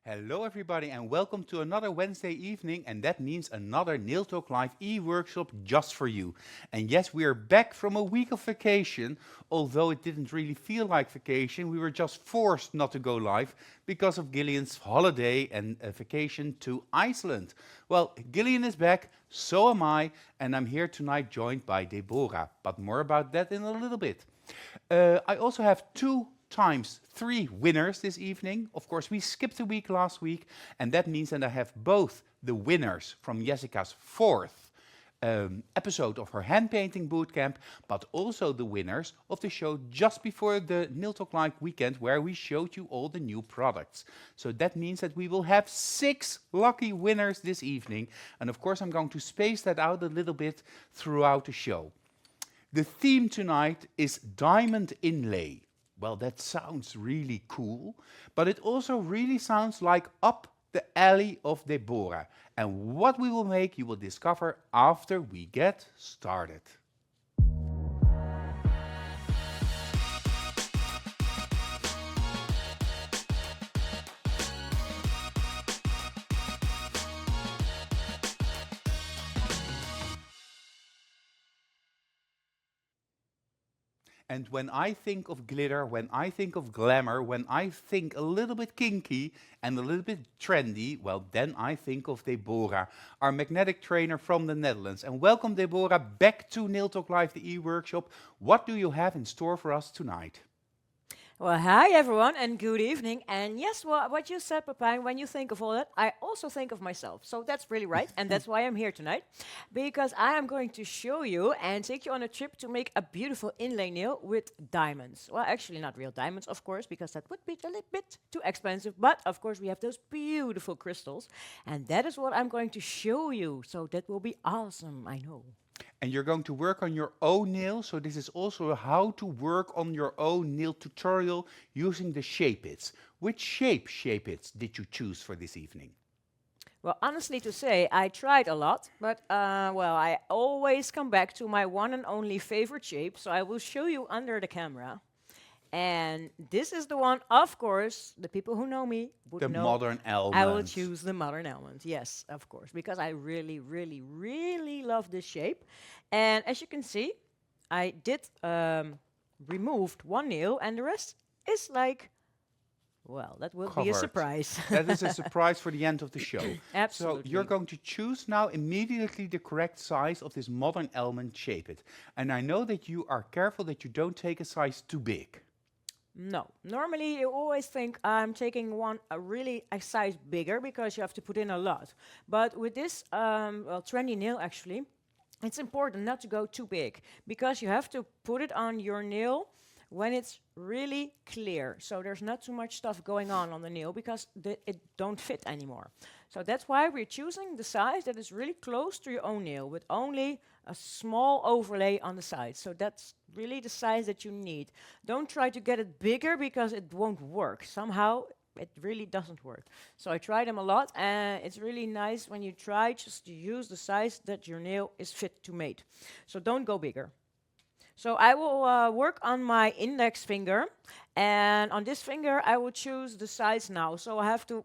Hello, everybody, and welcome to another Wednesday evening, and that means another Nail Talk Live e-workshop just for you. And yes, we are back from a week of vacation, although it didn't really feel like vacation. We were just forced not to go live because of Gillian's holiday and a vacation to Iceland. Well, Gillian is back, so am I, and I'm here tonight joined by Deborah, but more about that in a little bit. I also have two times three winners this evening. Of course, we skipped a week last week, and that means that I have both the winners from Jessica's fourth episode of her hand painting bootcamp, but also the winners of the show just before the Nail Talk Live weekend, where we showed you all the new products. So that means that we will have six lucky winners this evening, and of course, I'm going to space that out a little bit throughout the show. The theme tonight is diamond inlay. Well, that sounds really cool, but it also really sounds like up the alley of Deborah. And what we will make, you will discover after we get started. And when I think of glitter, when I think of glamour, when I think a little bit kinky and a little bit trendy, well, then I think of Deborah, our magnetic trainer from the Netherlands. And welcome, Deborah, back to Nail Talk Live, the e-workshop. What do you have in store for us tonight? Well, hi everyone, and good evening. And yes, what you said, Pepijn, when you think of all that, I also think of myself. So that's really right, and that's why I'm here tonight, because I am going to show you and take you on a trip to make a beautiful inlay nail with diamonds. Well, actually, not real diamonds, of course, because that would be a little bit too expensive. But of course, we have those beautiful crystals, and that is what I'm going to show you. So that will be awesome, I know. And you're going to work on your own nail, so this is also a how to work on your own nail tutorial using the shape its. Which shape its did you choose for this evening? Well, honestly to say, I tried a lot, but well, I always come back to my one and only favorite shape, so I will show you under the camera. And this is the one, of course, the people who know me would The know. modern I will almond. choose the modern element, yes, of course, because I really, really, really love this shape. And as you can see, I did removed one nail, and the rest is like, well, that will be a Covered. surprise. That is a surprise for the end of the show. So you're Absolutely. going to choose now immediately the correct size of this modern almond shape it. And I know that you are careful that you don't take a size too big. No. Normally, you always think I'm taking one a size bigger because you have to put in a lot. But with this well, trendy nail, actually, it's important not to go too big because you have to put it on your nail when it's really clear. So there's not too much stuff going on the nail because it don't fit anymore. So that's why we're choosing the size that is really close to your own nail with only a small overlay on the side. So that's really the size that you need. Don't try to get it bigger because it won't work. Somehow it really doesn't work. So I tried them a lot, and it's really nice when you try just to use the size that your nail is fit to mate. So don't go bigger. So I will work on my index finger, and on this finger I will choose the size now. So I have to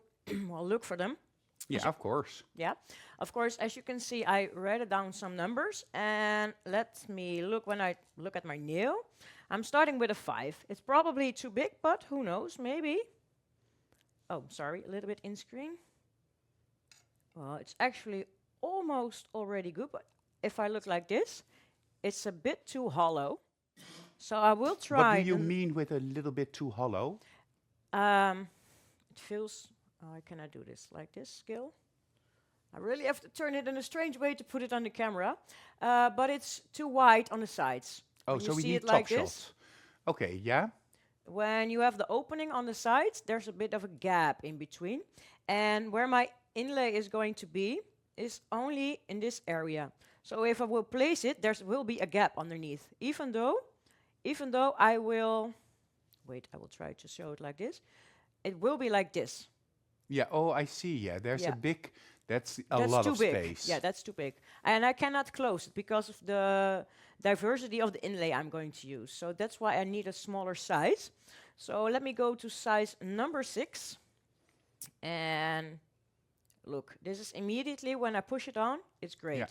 well, look for them. Yeah, of course. Yeah, of course, as you can see, I wrote down some numbers, and let me look when I look at my nail. I'm starting with a 5. It's probably too big, but who knows, maybe. Oh, sorry, a little bit in screen. Well, it's actually almost already good, but if I look like this, it's a bit too hollow. So I will What do try. you mean with a little bit too hollow? It feels. Oh, can I do this like this skill? I really have to turn it in a strange way to put it on the camera, but it's too wide on the sides. Oh, When you so we see need it top like this, shots. Okay, yeah. when you have the opening on the sides, there's a bit of a gap in between. And where my inlay is going to be is only in this area. So if I will place it, there will be a gap underneath. Even though I will, wait, I will try to show it like this. It will be like this. Yeah, oh, I see. Yeah, there's a Yeah. big, that's a That's lot too of big. space. Yeah, that's too big. And I cannot close it because of the diversity of the inlay I'm going to use. So that's why I need a smaller size. So let me go to size number 6. And look, this is immediately when I push it on, it's great. Yeah.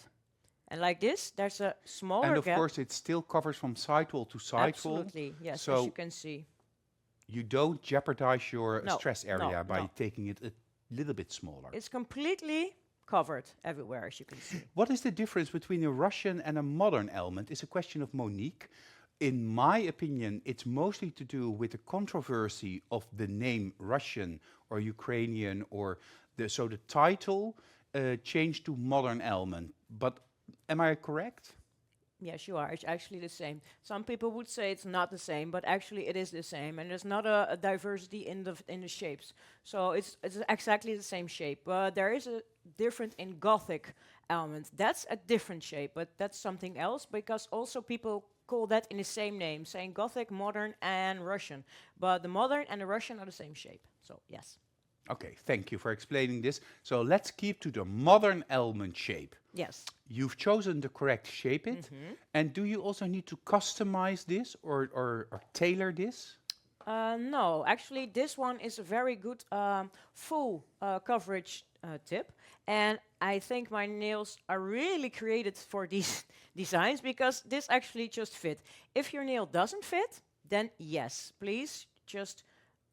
And like this, there's a smaller And of gap. course, it still covers from sidewall to sidewall. Absolutely, yes, as So you can see. you don't jeopardize your No, stress no, area by no. taking it a little bit smaller. It's completely covered everywhere, as you can see. What is the difference between a Russian and a modern element? It's a question of Monique. In my opinion, it's mostly to do with the controversy of the name Russian or Ukrainian, or so the title changed to modern element. But am I correct? Yes, you are. It's actually the same. Some people would say it's not the same, but actually it is the same. And there's not a diversity in the shapes. So it's exactly the same shape. But there is a different in Gothic element. That's a different shape, but that's something else, because also people call that in the same name, saying Gothic, modern, and Russian. But the modern and the Russian are the same shape. So yes. Okay, thank you for explaining this. So let's keep to the modern element shape. Yes. You've chosen the correct shape it. And do you also need to customize this or tailor this? No, actually, this one is a very good full coverage tip, and I think my nails are really created for these designs, because this actually just fit. If your nail doesn't fit, then yes, please just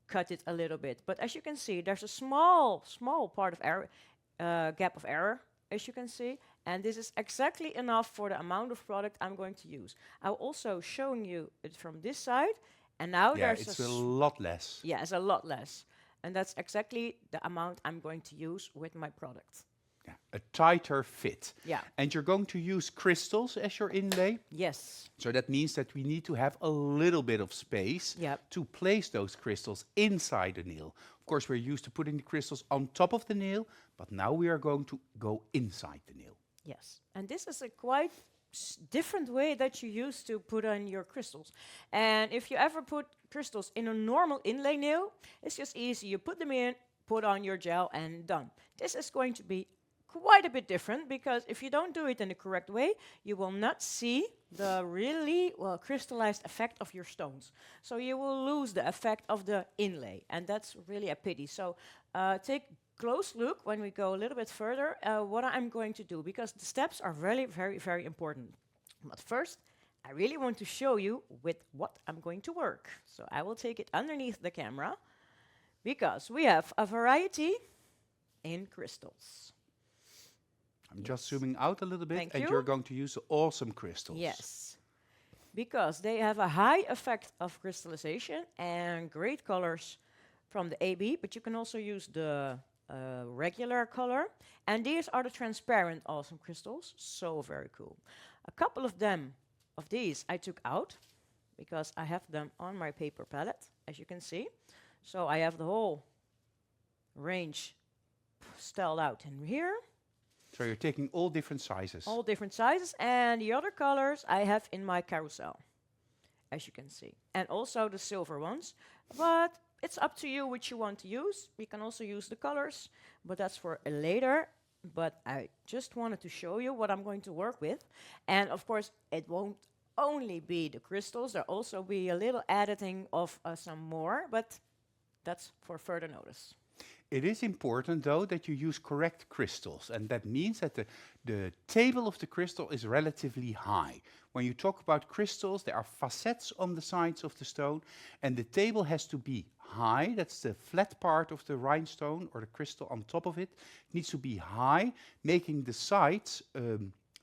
cut it a little bit. But as you can see, there's a small part of error, gap of error, as you can see, and this is exactly enough for the amount of product I'm going to use. I'm also showing you it from this side. And now Yeah, there's it's a lot less. yeah, it's a lot less. And that's exactly the amount I'm going to use with my product. Yeah, a tighter fit. Yeah. And you're going to use crystals as your inlay. Yes. So that means that we need to have a little bit of space Yep. to place those crystals inside the nail. Of course, we're used to putting the crystals on top of the nail, but now we are going to go inside the nail. Yes. And this is a quite different way that you used to put on your crystals. And if you ever put crystals in a normal inlay nail, it's just easy. You put them in, put on your gel, and done. This is going to be quite a bit different, because if you don't do it in the correct way, you will not see the really well crystallized effect of your stones. So you will lose the effect of the inlay, and that's really a pity. So take close look when we go a little bit further what I'm going to do, because the steps are really very important. But first, I really want to show you with what I'm going to work. So I will take it underneath the camera, because we have a variety in crystals. I'm just zooming out a little bit, Thank and you. you're going to use the awesome crystals. Yes, because they have a high effect of crystallization and great colors from the AB, but you can also use the regular color. And these are the transparent awesome crystals, so very cool. A couple of these I took out, because I have them on my paper palette, as you can see. So I have the whole range styled out in here. So you're taking all different sizes. All different sizes, and the other colors I have in my carousel, as you can see. And also the silver ones, but it's up to you which you want to use. You can also use the colors, but that's for later. But I just wanted to show you what I'm going to work with. And of course, it won't only be the crystals. There'll also be a little editing of some more, but that's for further notice. It is important, though, that you use correct crystals, and that means that the table of the crystal is relatively high. When you talk about crystals, there are facets on the sides of the stone, and the table has to be high. That's the flat part of the rhinestone or the crystal on top of it. It needs to be high, making the sides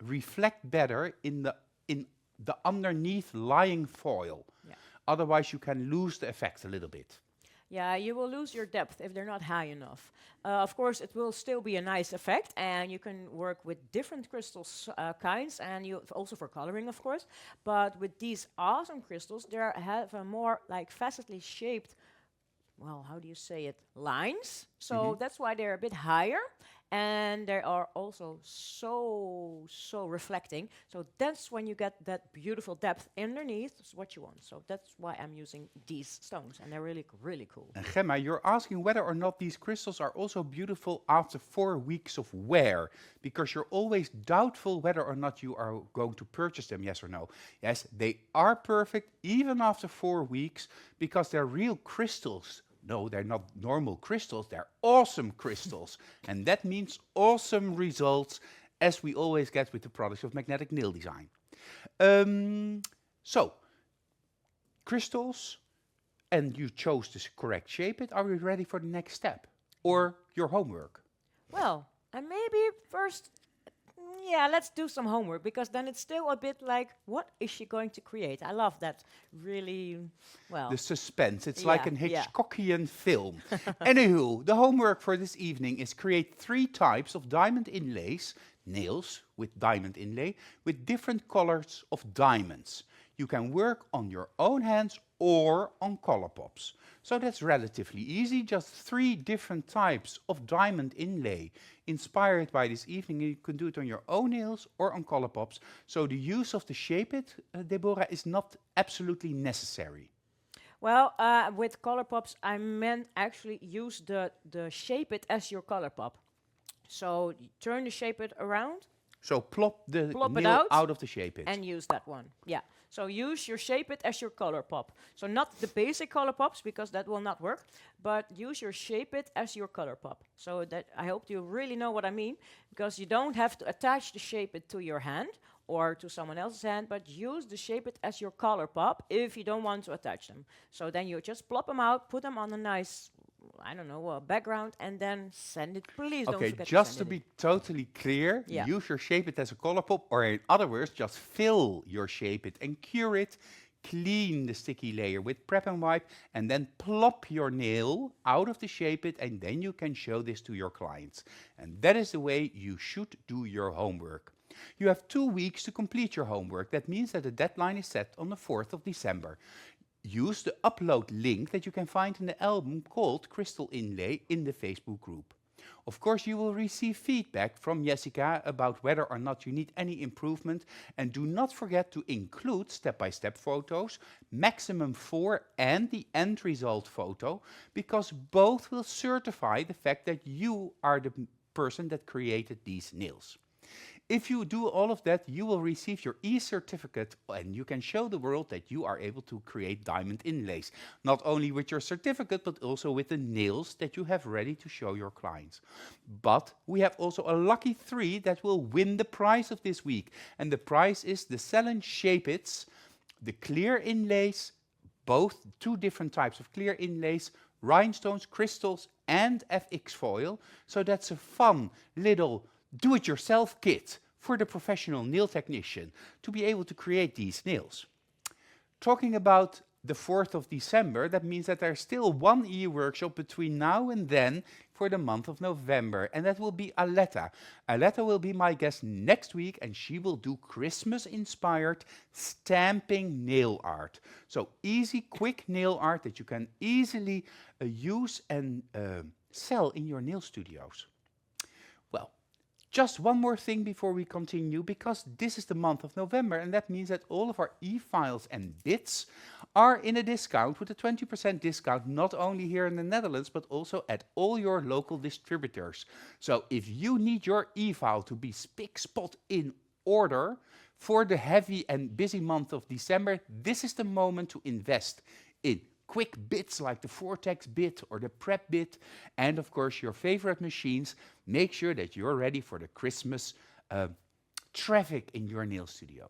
reflect better in the underneath lying foil. Yeah. Otherwise, you can lose the effect a little bit. Yeah, you will lose your depth if they're not high enough. Of course, it will still be a nice effect, and you can work with different crystals kinds, and you also for coloring, of course. But with these awesome crystals, they have a more like facetly shaped, well, how do you say it, lines. So that's why they're a bit higher, and they are also so reflecting. So that's when you get that beautiful depth underneath. Is what you want. So that's why I'm using these stones, and they're really cool. And Gemma, you're asking whether or not these crystals are also beautiful after 4 weeks of wear, because you're always doubtful whether or not you are going to purchase them, yes or no. Yes, they are perfect even after 4 weeks, because they're real crystals no, they're not normal crystals, they're awesome crystals. And that means awesome results, as we always get with the products of Magnetic Nail Design. So, crystals, and you chose the correct shape it. Are we ready for the next step? Or your homework? Well, and maybe first, yeah, let's do some homework because then it's still a bit like, what is she going to create? I love that. Really, well, The suspense. It's like yeah, an yeah. Hitchcockian film. Anywho, the homework for this evening is create 3 types of diamond inlays, nails with diamond inlay, with different colors of diamonds. You can work on your own hands or on Colourpops. So that's relatively easy, just 3 different types of diamond inlay inspired by this evening. You can do it on your own nails or on Colourpops. So the use of the Shape It, Deborah, is not absolutely necessary. Well, with Colourpops, I meant actually use the Shape It as your Colourpop. So turn the Shape It around So plop the Plop it nail out out of the Shape It. and use that one. Yeah. So use your Shape It as your Colourpop. So not the basic Colourpops because that will not work, but use your Shape It as your Colourpop. So that I hope you really know what I mean because you don't have to attach the Shape It to your hand or to someone else's hand, but use the Shape It as your Colourpop if you don't want to attach them. So then you just plop them out, put them on a nice, I don't know, background, and then send it. Please don't Okay, forget just to to send be it. totally clear, Yeah. use your Shape It as a Colourpop, or in other words, just fill your Shape It and cure it. Clean the sticky layer with Prep and Wipe, and then plop your nail out of the Shape It, and then you can show this to your clients. And that is the way you should do your homework. You have 2 weeks to complete your homework. That means that the deadline is set on the 4th of December. Use the upload link that you can find in the album called Crystal Inlay in the Facebook group. Of course, you will receive feedback from Jessica about whether or not you need any improvement, and do not forget to include step-by-step photos, maximum 4 and the end result photo, because both will certify the fact that you are the person that created these nails. If you do all of that, you will receive your e-certificate and you can show the world that you are able to create diamond inlays, not only with your certificate, but also with the nails that you have ready to show your clients. But we have also a lucky 3 that will win the prize of this week. And the prize is the Cellen Shape It's, the clear inlays, both 2 different types of clear inlays, rhinestones, crystals, and FX foil. So that's a fun little do-it-yourself kit for the professional nail technician to be able to create these nails. Talking about the 4th of December, that means that there's still 1 e-workshop between now and then for the month of November, and that will be Aletta. Aletta will be my guest next week, and she will do Christmas-inspired stamping nail art. So easy, quick nail art that you can easily use and sell in your nail studios. Well, just one more thing before we continue, because this is the month of November, and that means that all of our e-files and bits are in a discount with a 20% discount, not only here in the Netherlands, but also at all your local distributors. So if you need your e-file to be spick spot in order for the heavy and busy month of December, this is the moment to invest in quick bits like the Vortex bit or the Prep bit, and of course your favorite machines. Make sure that you're ready for the Christmas traffic in your nail studio.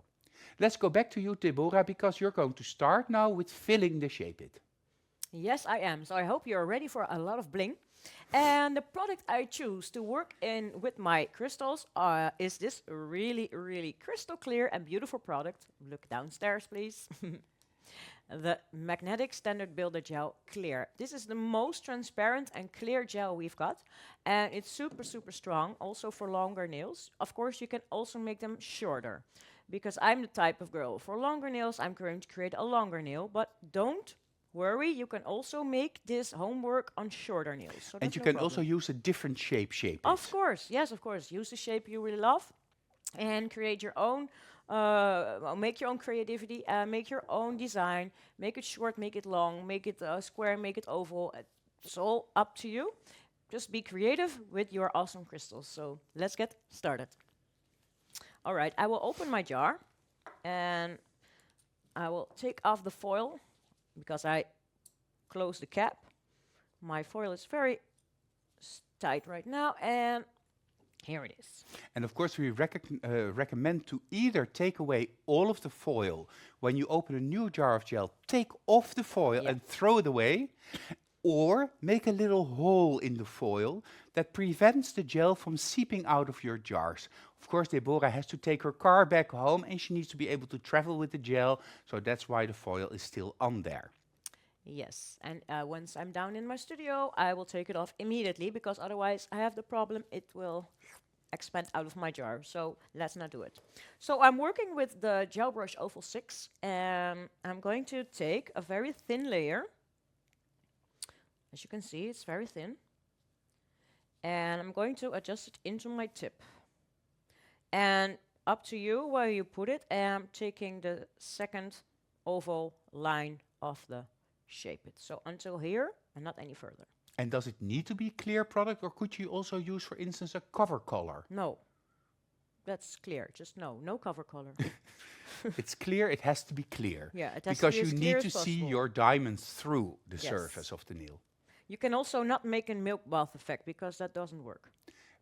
Let's go back to you, Deborah, because you're going to start now with filling the Shape It. Yes, I am. So I hope you're ready for a lot of bling. And the product I choose to work in with my crystals is this really, really crystal clear and beautiful product. Look downstairs, please. The Magnetic Standard Builder Gel Clear. This is the most transparent and clear gel we've got. And it's super, super strong, also for longer nails. Of course, you can also make them shorter. Because I'm the type of girl, for longer nails, I'm going to create a longer nail. But don't worry, you can also make this homework on shorter nails. So And that's you no can problem. also use a different shape Of it. course, yes, of course. Use the shape you really love and create your own, make your own creativity, make your own design, make it short, make it long, make it square, make it oval. It's all up to you. Just be creative with your awesome crystals. So let's get started. All right, I will open my jar and I will take off the foil because I close the cap. My foil is very tight right now, and here it is. And of course, we recommend to either take away all of the foil when you open a new jar of gel, take off the foil Yeah. and throw it away, or make a little hole in the foil that prevents the gel from seeping out of your jars. Of course, Deborah has to take her car back home and she needs to be able to travel with the gel, so that's why the foil is still on there. Yes, and once I'm down in my studio, I will take it off immediately because otherwise I have the problem it will expand out of my jar. So let's not do it. So I'm working with the Gel Brush Oval 6 and I'm going to take a very thin layer. As you can see, it's very thin. And I'm going to adjust it into my tip. And up to you where you put it. And I'm taking the second oval line of the shape it. So until here and not any further. And does it need to be clear product, or could you also use, for instance, a cover color? No, that's clear. Just no cover color. It's clear, it has to be clear. Yeah, it has Because to be you as clear need to as see possible. your diamonds through the Yes. surface of the nail. You can also not make a milk bath effect because that doesn't work.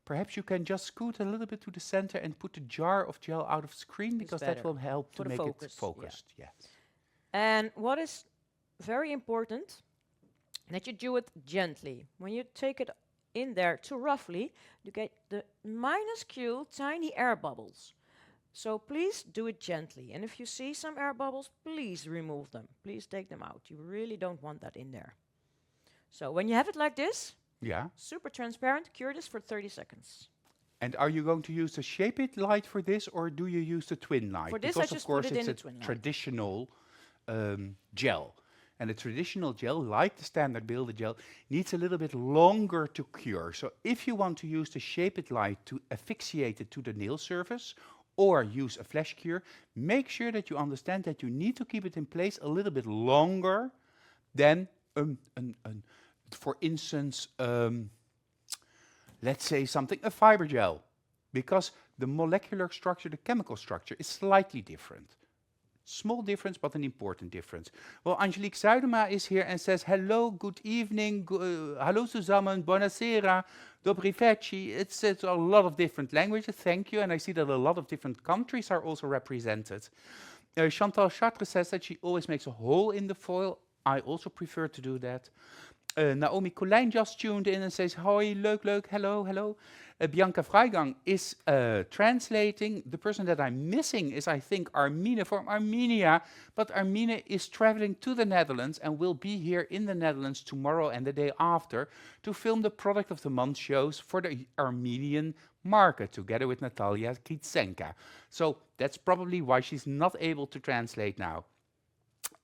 Perhaps you can just scoot a little bit to the center and put the jar of gel out of screen, because that better. will help For to the make it focus, yeah. focused. Yeah. And what is very important, that you do it gently. When you take it in there too roughly, you get the minuscule tiny air bubbles. So please do it gently. And if you see some air bubbles, please remove them. Please take them out. You really don't want that in there. So when you have it like this, Yeah. super transparent, cure this for 30 seconds. And are you going to use the Shape It light for this, or do you use the twin light? For this, because I of just course put it it's in a the twin light. traditional gel. And a traditional gel, like the standard Builder gel, needs a little bit longer to cure. So if you want to use the Shape It light to asphyxiate it to the nail surface, or use a flash cure, make sure that you understand that you need to keep it in place a little bit longer than, for instance, let's say something, a fiber gel, because the molecular structure, the chemical structure is slightly different. Small difference, but an important difference. Well, Angelique Zuidema is here and says, hello, good evening, hallo zusammen, buonasera, dobry večer. It's a lot of different languages, thank you. And I see that a lot of different countries are also represented. Chantal Chartres says that she always makes a hole in the foil. I also prefer to do that. Naomi Colijn just tuned in and says, hoi, leuk, hello, hello. Bianca Freigang is translating. The person that I'm missing is, I think, Armine from Armenia. But Armine is traveling to the Netherlands and will be here in the Netherlands tomorrow and the day after to film the Product of the Month shows for the Armenian market, together with Natalia Kitsenka. So that's probably why she's not able to translate now.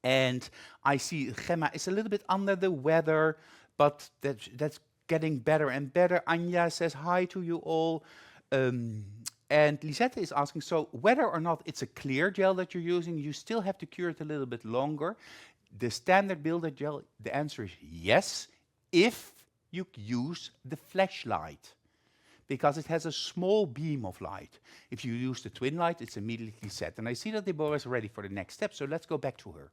And I see Gemma is a little bit under the weather, but that's getting better and better. Anja says hi to you all. And Lisette is asking, so whether or not it's a clear gel that you're using, you still have to cure it a little bit longer. The standard Builder gel, the answer is yes, if you use the flashlight, because it has a small beam of light. If you use the twin light, it's immediately set. And I see that Deborah is ready for the next step, so let's go back to her.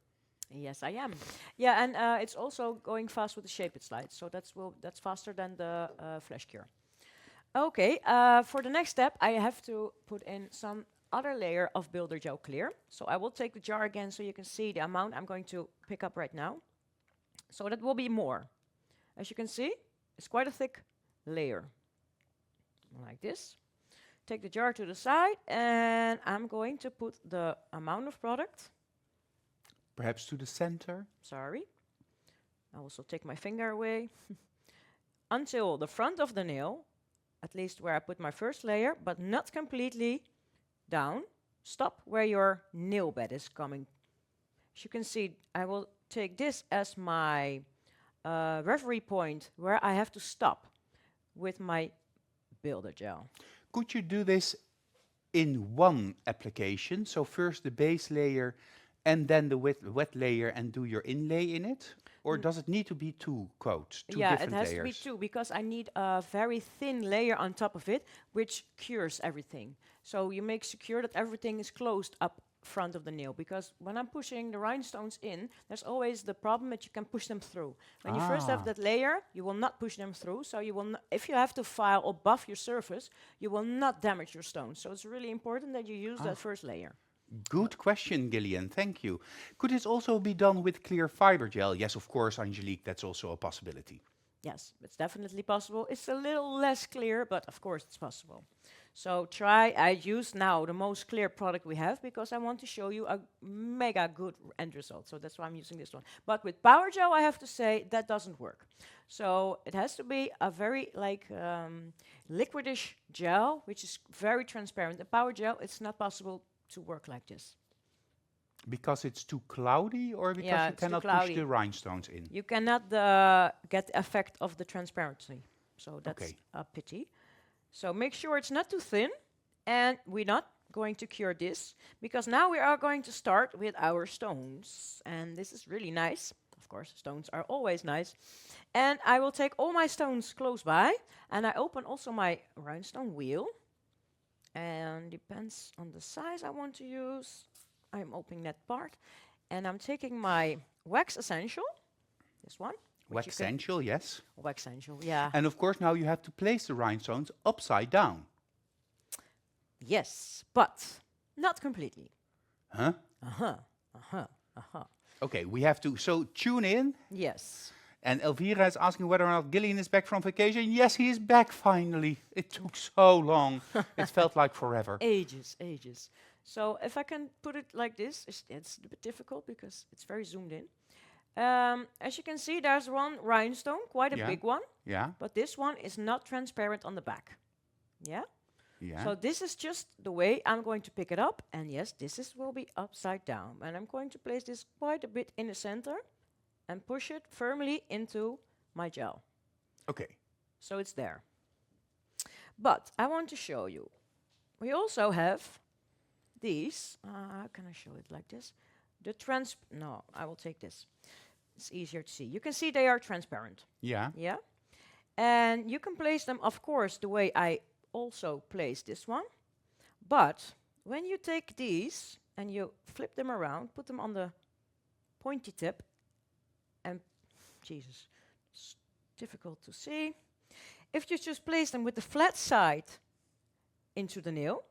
Yes, I am. Yeah, and it's also going fast with the Shape It slide, so that's faster than the flash cure. Okay, for the next step, I have to put in some other layer of Builder Gel Clear. So I will take the jar again so you can see the amount I'm going to pick up right now. So that will be more. As you can see, it's quite a thick layer. Like this. Take the jar to the side, and I'm going to put the amount of product. Perhaps to the center. Sorry. I also take my finger away. Until the front of the nail, at least where I put my first layer, but not completely down. Stop where your nail bed is coming. As you can see, I will take this as my referee point where I have to stop with my Builder gel. Could you do this in one application? So first the base layer and then the wet layer and do your inlay in it? Or does it need to be two coats, two Yeah, it different has layers? to be two because I need a very thin layer on top of it, which cures everything. So you make secure that everything is closed up front of the nail, because when I'm pushing the rhinestones in, there's always the problem that you can push them through. When you first have Ah. that layer, you will not push them through, so you will not, if you have to file above your surface, you will not damage your stones. So it's really important that you use that first layer. Good question, Gillian. Thank you. Could this also be done with clear fiber gel? Yes, of course, Angelique, that's also a possibility. Yes, it's definitely possible. It's a little less clear, but of course it's possible. So I use now the most clear product we have because I want to show you a mega good end result. So that's why I'm using this one. But with Power Gel, I have to say that doesn't work. So it has to be a very liquidish gel, which is very transparent. The Power Gel, it's not possible to work like this. Because it's too cloudy or because Yeah, you it's too cannot push cloudy. the rhinestones in? You cannot get the effect of the transparency. So that's Okay. a pity. So make sure it's not too thin. And we're not going to cure this because now we are going to start with our stones. And this is really nice. Of course, stones are always nice. And I will take all my stones close by. And I open also my rhinestone wheel. And depends on the size I want to use. I'm opening that part. And I'm taking my Wax Essential, this one. which you can- Waxential, yes. Wax Essential, yeah. And of course, now you have to place the rhinestones upside down. Yes, but not completely. Huh? Okay, we have to. So tune in. Yes. And Elvira is asking whether or not Gillian is back from vacation. Yes, he is back finally. It took so long. It felt like forever. Ages, ages. So if I can put it like this, it's a bit difficult because it's very zoomed in. As you can see, there's one rhinestone, quite a Yeah. big one, Yeah, but this one is not transparent on the back. Yeah? yeah. So this is just the way I'm going to pick it up. And yes, will be upside down. And I'm going to place this quite a bit in the center and push it firmly into my gel. Okay. So it's there. But I want to show you. We also have these. How can I show it like this? No, I will take this. It's easier to see. You can see they are transparent. Yeah. Yeah. And you can place them, of course, the way I also place this one. But when you take these and you flip them around, put them on the pointy tip, and Jesus, it's difficult to see. If you just place them with the flat side into the nail,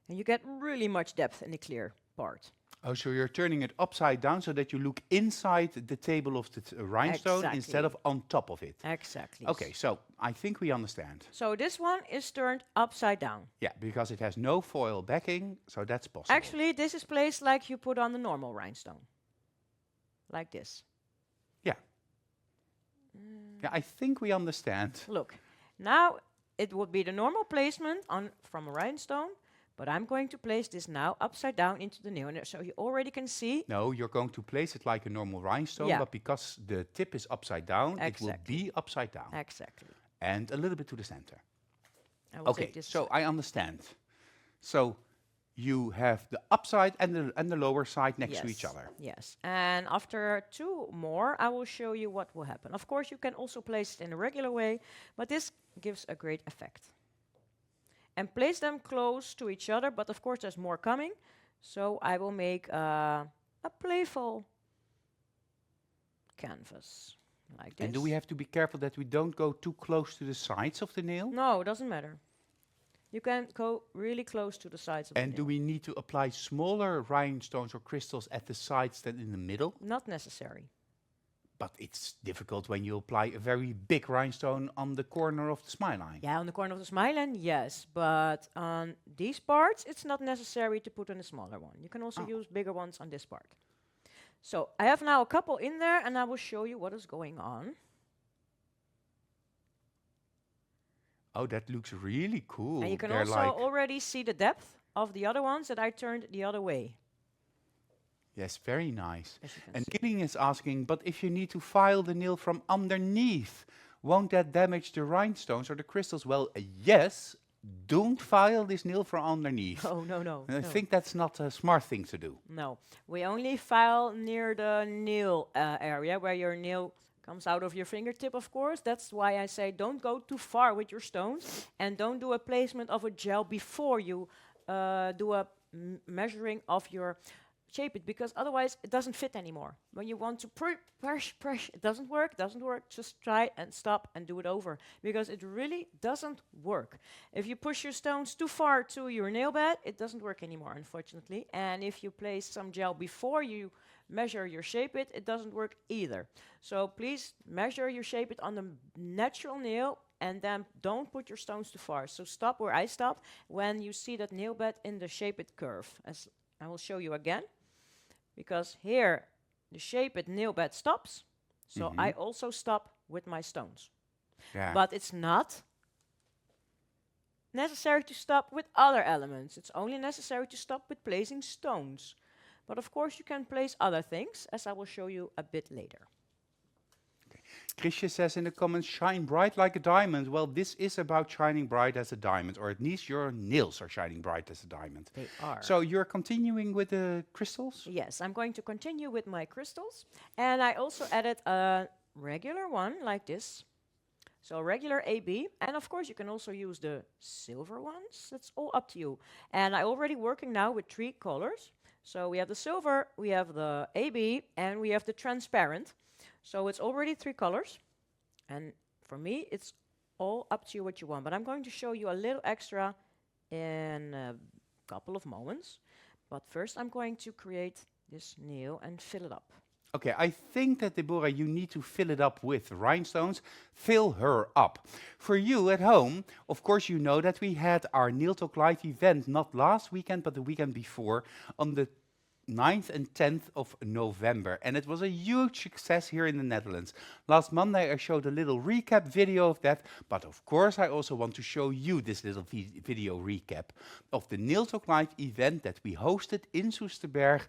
and you get really much depth in the clear part. Oh, so you're turning it upside down so that you look inside the table of the rhinestone instead Exactly. of on top of it. Exactly. Okay, so I think we understand. So this one is turned upside down. Yeah, because it has no foil backing, so that's possible. Actually, this is placed like you put on the normal rhinestone. Like this. Yeah. Yeah, I think we understand. Look, now it would be the normal placement from a rhinestone, but I'm going to place this now upside down into the nail. And so you already can see. No, you're going to place it like a normal rhinestone, Yeah. but because the tip is upside down, it will Exactly. be upside down. Exactly. And a little bit to the center. I will Okay, take this. so I understand. So you have the upside and the lower side next to each Yes, other. Yes. And after two more, I will show you what will happen. Of course, you can also place it in a regular way, but this gives a great effect. And place them close to each other, but of course there's more coming. So I will make a playful canvas like this. And do we have to be careful that we don't go too close to the sides of the nail? No, it doesn't matter. You can go really close to the sides of And the do nail. we need to apply smaller rhinestones or crystals at the sides than in the middle? Not necessary. But it's difficult when you apply a very big rhinestone on the corner of the smile line. Yeah, on the corner of the smile line, yes. But on these parts, it's not necessary to put on a smaller one. You can also use bigger ones on this part. So I have now a couple in there, and I will show you what is going on. Oh, that looks really cool. And you can They're also like, already see the depth of the other ones that I turned the other way. yes, very nice. As you can And see. Gillian is asking, but if you need to file the nail from underneath, won't that damage the rhinestones or the crystals? Well, yes, don't file this nail from underneath. Oh, no, no. And I no. think that's not a smart thing to do. No, we only file near the nail area where your nail comes out of your fingertip, of course. That's why I say don't go too far with your stones and don't do a placement of a gel before you do a measuring of your shape it, because otherwise it doesn't fit anymore. When you want to press, it doesn't work. Just try and stop and do it over, because it really doesn't work. If you push your stones too far to your nail bed, it doesn't work anymore, unfortunately. And if you place some gel before you measure your shape it, it doesn't work either. So please measure your shape it on the natural nail, and then don't put your stones too far. So stop where I stopped when you see that nail bed in the shape it curve, as I will show you again. Because here the shape at nail bed stops, so I also stop with my stones. Yeah. But it's not necessary to stop with other elements. It's only necessary to stop with placing stones. But of course you can place other things, as I will show you a bit later. Chrisje says in the comments, shine bright like a diamond. Well, this is about shining bright as a diamond, or at least your nails are shining bright as a diamond. They are. So you're continuing with the crystals? Yes, I'm going to continue with my crystals. And I also added a regular one like this. So regular AB. And of course you can also use the silver ones. That's all up to you. And I'm already working now with 3 colors. So we have the silver, we have the AB, and we have the transparent. So it's already 3 colors. And for me, it's all up to you what you want. But I'm going to show you a little extra in a couple of moments. But first I'm going to create this nail and fill it up. Okay, I think that, Deborah, you need to fill it up with rhinestones. Fill her up. For you at home, of course, you know that we had our Nail Talk Live event, not last weekend, but the weekend before, on the 9th and 10th of November. And it was a huge success here in the Netherlands. Last Monday, I showed a little recap video of that. But of course, I also want to show you this little video recap of the Nail Talk Live event that we hosted in Soesterberg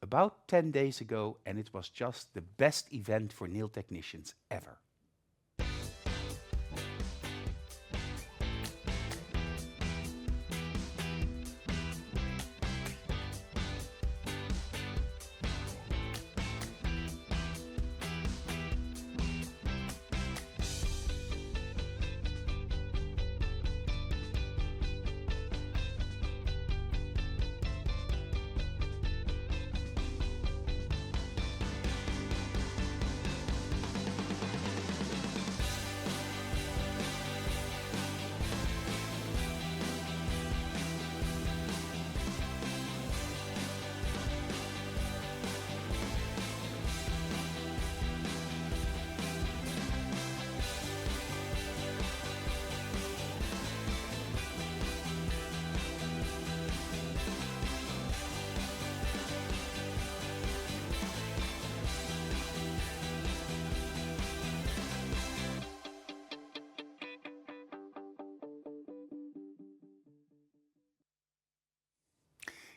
about 10 days ago, and it was just the best event for nail technicians ever.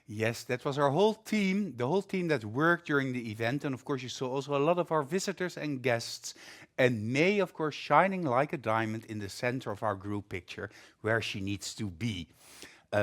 Yes, that was our whole team, the whole team that worked during the event. And of course, you saw also a lot of our visitors and guests. And May, of course, shining like a diamond in the center of our group picture, where she needs to be,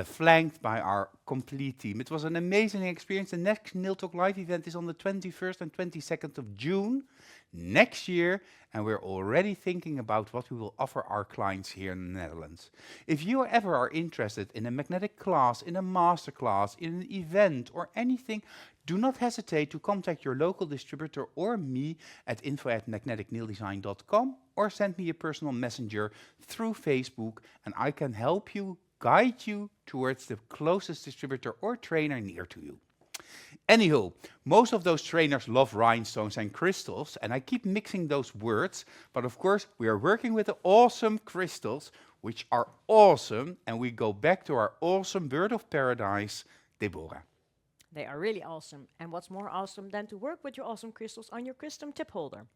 flanked by our complete team. It was an amazing experience. The next Nail Talk Live event is on the 21st and 22nd of June next year, and we're already thinking about what we will offer our clients here in the Netherlands. If you ever are interested in a magnetic class, in a master class, in an event or anything, do not hesitate to contact your local distributor or me at info@magneticnaildesign.com, or send me a personal messenger through Facebook, and I can help you, guide you towards the closest distributor or trainer near to you. Anywho, most of those trainers love rhinestones and crystals, and I keep mixing those words, but of course we are working with the awesome crystals, which are awesome, and we go back to our awesome bird of paradise, Deborah. They are really awesome. And what's more awesome than to work with your awesome crystals on your custom tip holder?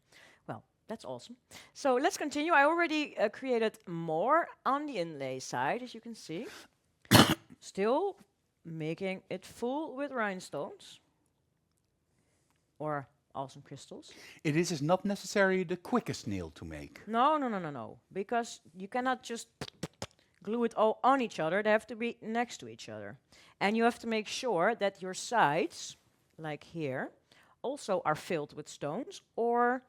Well, that's awesome. So let's continue. I already created more on the inlay side, as you can see. Still making it full with rhinestones or awesome crystals. It is not necessarily the quickest nail to make. No, because you cannot just glue it all on each other. They have to be next to each other. And you have to make sure that your sides, like here, also are filled with stones, or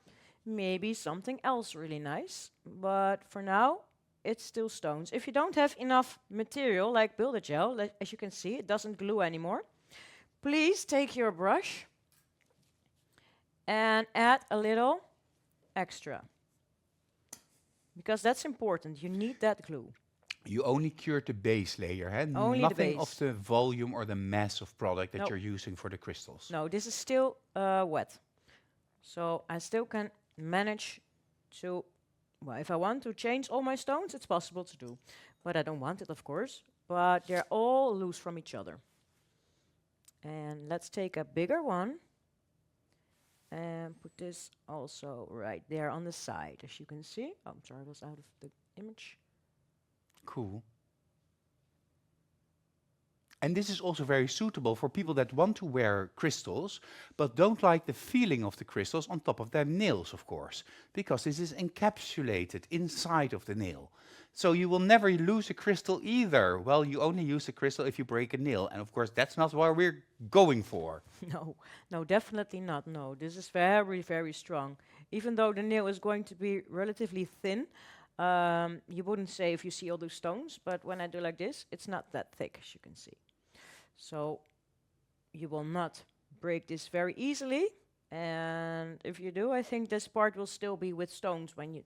maybe something else really nice. But for now, it's still stones. If you don't have enough material, like Builder Gel, as you can see, it doesn't glue anymore. Please take your brush and add a little extra. Because that's important. You need that glue. You only cured the base layer, huh? Only the Nothing of base. the volume or the mass of product that No. you're using for the crystals. No, this is still wet. So I still can manage to, well, if I want to change all my stones, it's possible to do. But I don't want it, of course. But they're all loose from each other. And let's take a bigger one and put this also right there on the side, as you can see. Oh, I'm sorry, I was out of the image. Cool. And this is also very suitable for people that want to wear crystals, but don't like the feeling of the crystals on top of their nails, of course, because this is encapsulated inside of the nail. So you will never lose a crystal either. Well, you only use a crystal if you break a nail, and of course that's not what we're going for. No, definitely not. No, this is very, very strong. Even though the nail is going to be relatively thin, you wouldn't say if you see all those stones, but when I do like this, it's not that thick, as you can see. So you will not break this very easily. And if you do, I think this part will still be with stones when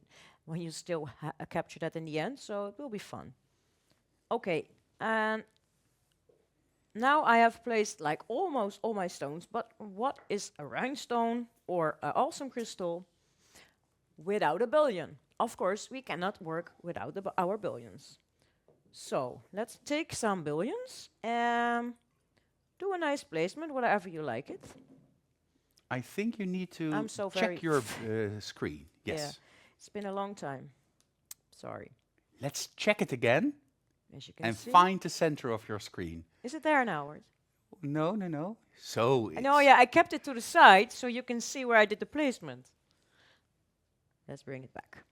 you still capture that in the end. So it will be fun. Okay, and now I have placed like almost all my stones. But what is a rhinestone or an awesome crystal without a bullion? Of course, we cannot work without our bullions. So let's take some bullions and do a nice placement, whatever you like it. I think you need to I'm so very check your screen. Yes. Yeah, it's been a long time. Sorry. Let's check it again As you can and see. find the center of your screen. Is it there now? No, no, no. So it's No, yeah, I kept it to the side so you can see where I did the placement. Let's bring it back.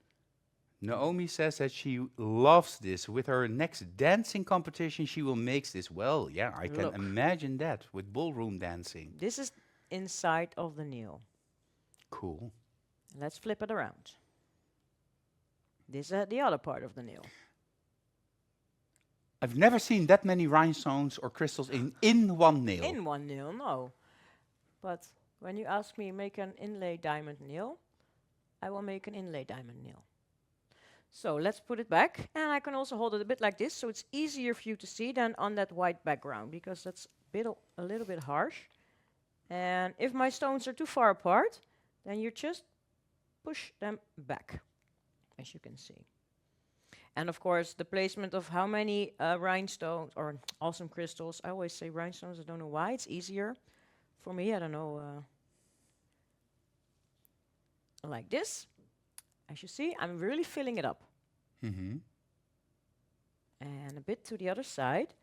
Naomi says that she loves this. With her next dancing competition, she will make this. Well, yeah, I can Look. imagine that with ballroom dancing. This is inside of the nail. Cool. Let's flip it around. This is the other part of the nail. I've never seen that many rhinestones or crystals in one nail. In one nail, no. But when you ask me make an inlay diamond nail, I will make an inlay diamond nail. So let's put it back, and I can also hold it a bit like this, so it's easier for you to see than on that white background, because that's a little bit harsh. And if my stones are too far apart, then you just push them back, as you can see. And of course, the placement of how many rhinestones or awesome crystals. I always say rhinestones. I don't know why. It's easier for me. I don't know. Like this. As you see, I'm really filling it up. Mm-hmm. And a bit to the other side,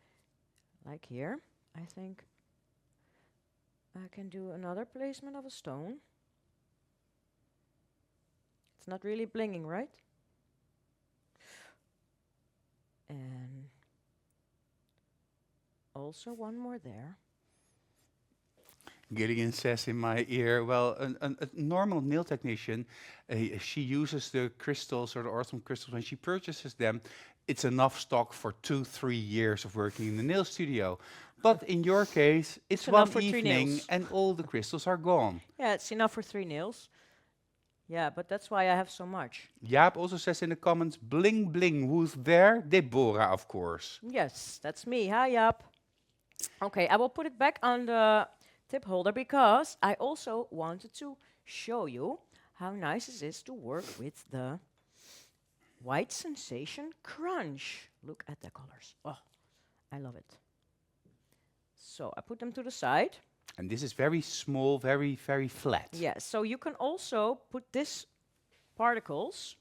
like here. I think I can do another placement of a stone. It's not really blinging, right? And also one more there. Gillian says in my ear, well, a normal nail technician, she uses the crystals or the awesome crystals when she purchases them. It's enough stock for 2-3 years of working in the nail studio. But in your case, it's one enough for 3 evening nails. and all the crystals are gone. Yeah, it's enough for 3 nails. Yeah, but that's why I have so much. Jaap also says in the comments, bling bling, who's there? Deborah, of course. Yes, that's me. Hi, Jaap. Okay, I will put it back on the tip holder because I also wanted to show you how nice it is to work with the White Sensation Crunch. Look at the colors. Oh, I love it. So I put them to the side. And this is very small, very, very flat. Yes, so you can also put these particles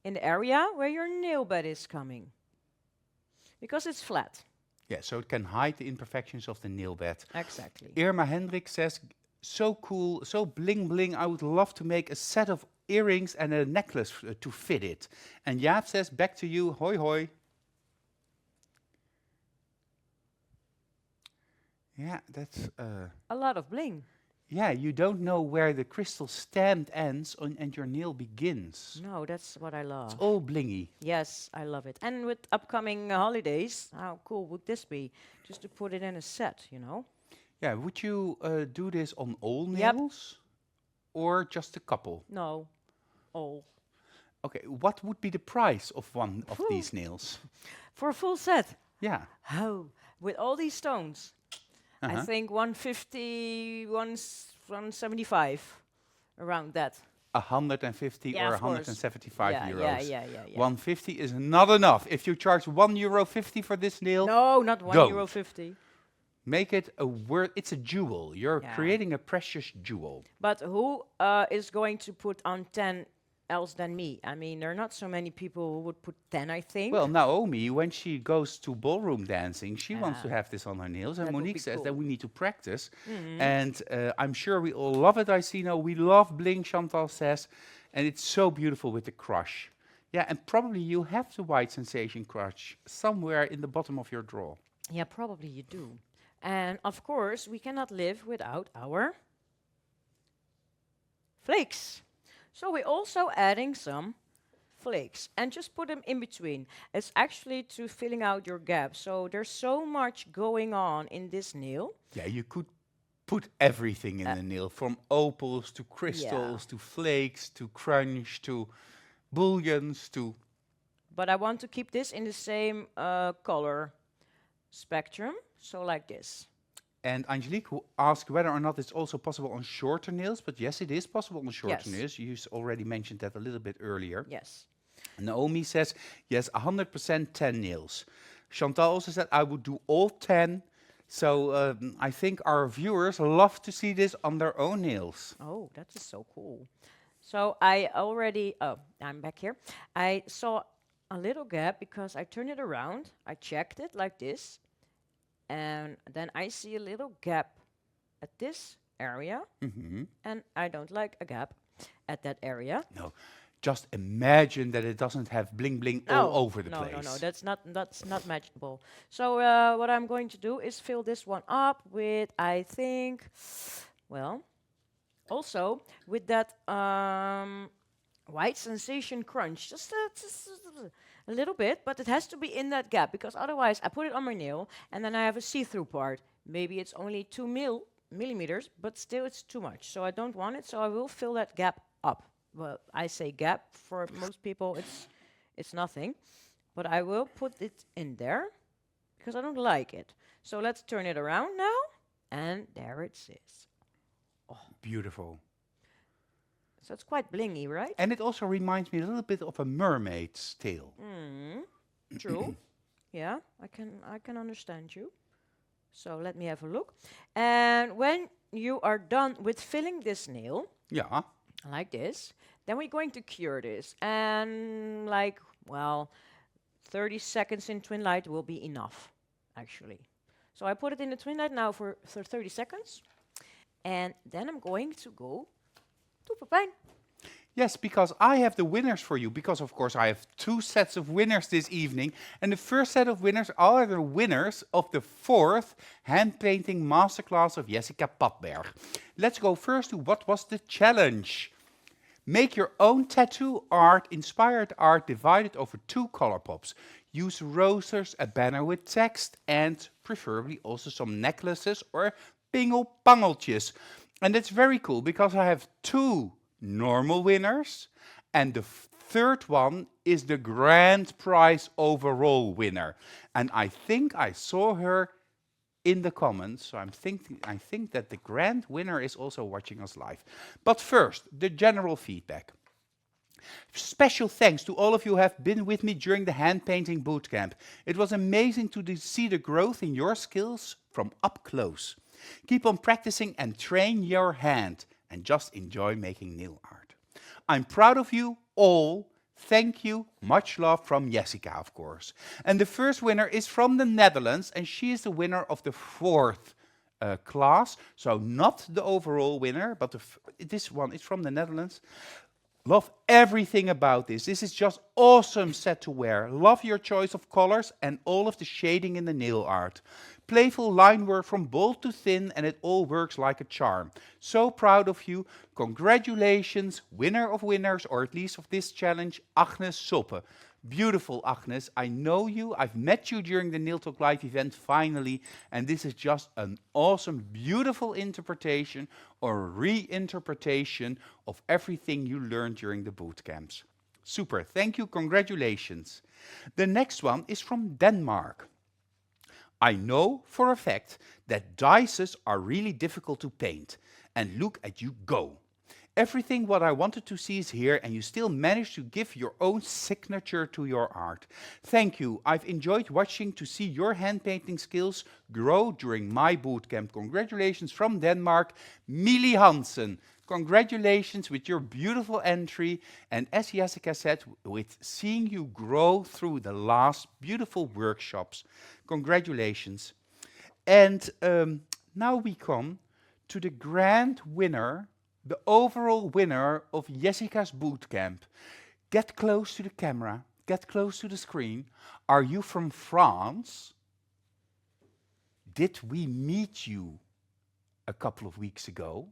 in the area where your nail bed is coming. Because it's flat. Yeah, so it can hide the imperfections of the nail bed. Exactly. Irma Hendrik says, so cool, so bling bling. I would love to make a set of earrings and a necklace to fit it. And Jaap says, back to you, hoi hoi. Yeah, that's... A lot of bling. Yeah, you don't know where the crystal stamp ends and your nail begins. No, that's what I It's love. all blingy. Yes, I love it. And with upcoming holidays, how cool would this be? Just to put it in a set, you know? Yeah, would you do this on all Yep. nails or just a couple? No, all. Okay, what would be the price of one of Phew. these nails? For a full set. Yeah. Oh, with all these stones, I Uh-huh. think 150, 175, around that. 150 Yeah, or of course. 175 Yeah, euros. yeah, yeah, yeah, yeah. 150 is not enough. If you charge €1.50 for this nail, No, not don't. €1.50. make it a word. It's a jewel. You're Yeah. creating a precious jewel. But who is going to put on 10 else than me? I mean, there are not so many people who would put 10, I think. Well, Naomi, when she goes to ballroom dancing, she wants to Yeah. have this on her nails. And That would Monique be says that cool. we need to practice. And I'm sure we all love it, Icino. We love bling, Chantal says. And it's so beautiful with the crush. Yeah, and probably you have the white sensation crush somewhere in the bottom of your drawer. Yeah, probably you do. And of course, we cannot live without our flakes. So we're also adding some flakes and just put them in between. It's actually to filling out your gap. So there's so much going on in this nail. Yeah, you could put everything in the nail, from opals to crystals to flakes to crunch to bullions to... But I want to keep this in the same color spectrum. So like this. And Angelique who asked whether or not it's also possible on shorter nails, but yes, it is possible on shorter Yes. nails. You already mentioned that a little bit earlier. Yes. Naomi says, yes, 100% 10 nails. Chantal also said, I would do all 10. So I think our viewers love to see this on their own nails. Oh, that is so cool. So I already, oh, I'm back here. I saw a little gap because I turned it around. I checked it like this. And then I see a little gap at this area. And I don't like a gap at that area. No, just imagine that it doesn't have bling bling all over the place. No, that's not matchable. So what I'm going to do is fill this one up with, I think, well, also with that white sensation crunch, just a little bit, but it has to be in that gap because otherwise I put it on my nail and then I have a see-through part. Maybe it's only 2 millimeters, but still it's too much. So I don't want it, so I will fill that gap up. Well, I say gap, for most people it's nothing, but I will put it in there because I don't like it. So let's turn it around now, and there it is. Beautiful. So it's quite blingy, right? And it also reminds me a little bit of a mermaid's tail. True. Yeah, I can understand you. So let me have a look. And when you are done with filling this nail, Yeah. like this, then we're going to cure this. And like, well, 30 seconds in twin light will be enough, actually. So I put it in the twin light now for 30 seconds. And then I'm going to go to Pepijn. Yes, because I have the winners for you. Because, of course, I have 2 sets of winners this evening. And the first set of winners are the winners of the 4th hand painting masterclass of Jessica Padberg. Let's go first to what was the challenge. Make your own tattoo art, inspired art divided over 2 color pops. Use roses, a banner with text, and preferably also some necklaces or pingelpangeltjes. And that's very cool because I have 2 normal winners, and the third one is the grand prize overall winner. And I think I saw her in the comments, so I think that the grand winner is also watching us live. But first, the general feedback. Special thanks to all of you who have been with me during the hand painting bootcamp. It was amazing to see the growth in your skills from up close. Keep on practicing and train your hand, and just enjoy making nail art. I'm proud of you all. Thank you. Much love from Jessica, of course. And the first winner is from the Netherlands, and she is the winner of the 4th class. So not the overall winner, but this one is from the Netherlands. Love everything about this. This is just awesome set to wear. Love your choice of colors and all of the shading in the nail art. Playful line work from bold to thin, and it all works like a charm. So proud of you. Congratulations, winner of winners, or at least of this challenge, Agnes Soppe. Beautiful, Agnes. I know you. I've met you during the Nail Talk Live event finally, and this is just an awesome, beautiful interpretation or reinterpretation of everything you learned during the boot camps. Super. Thank you. Congratulations. The next one is from Denmark. I know for a fact that dices are really difficult to paint, and look at you go. Everything what I wanted to see is here, and you still managed to give your own signature to your art. Thank you. I've enjoyed watching to see your hand painting skills grow during my bootcamp. Congratulations from Denmark, Millie Hansen. Congratulations with your beautiful entry, and as Jessica said, with seeing you grow through the last beautiful workshops. Congratulations. And now we come to the grand winner, the overall winner of Jessica's bootcamp. Get close to the camera, get close to the screen. Are you from France? Did we meet you a couple of weeks ago?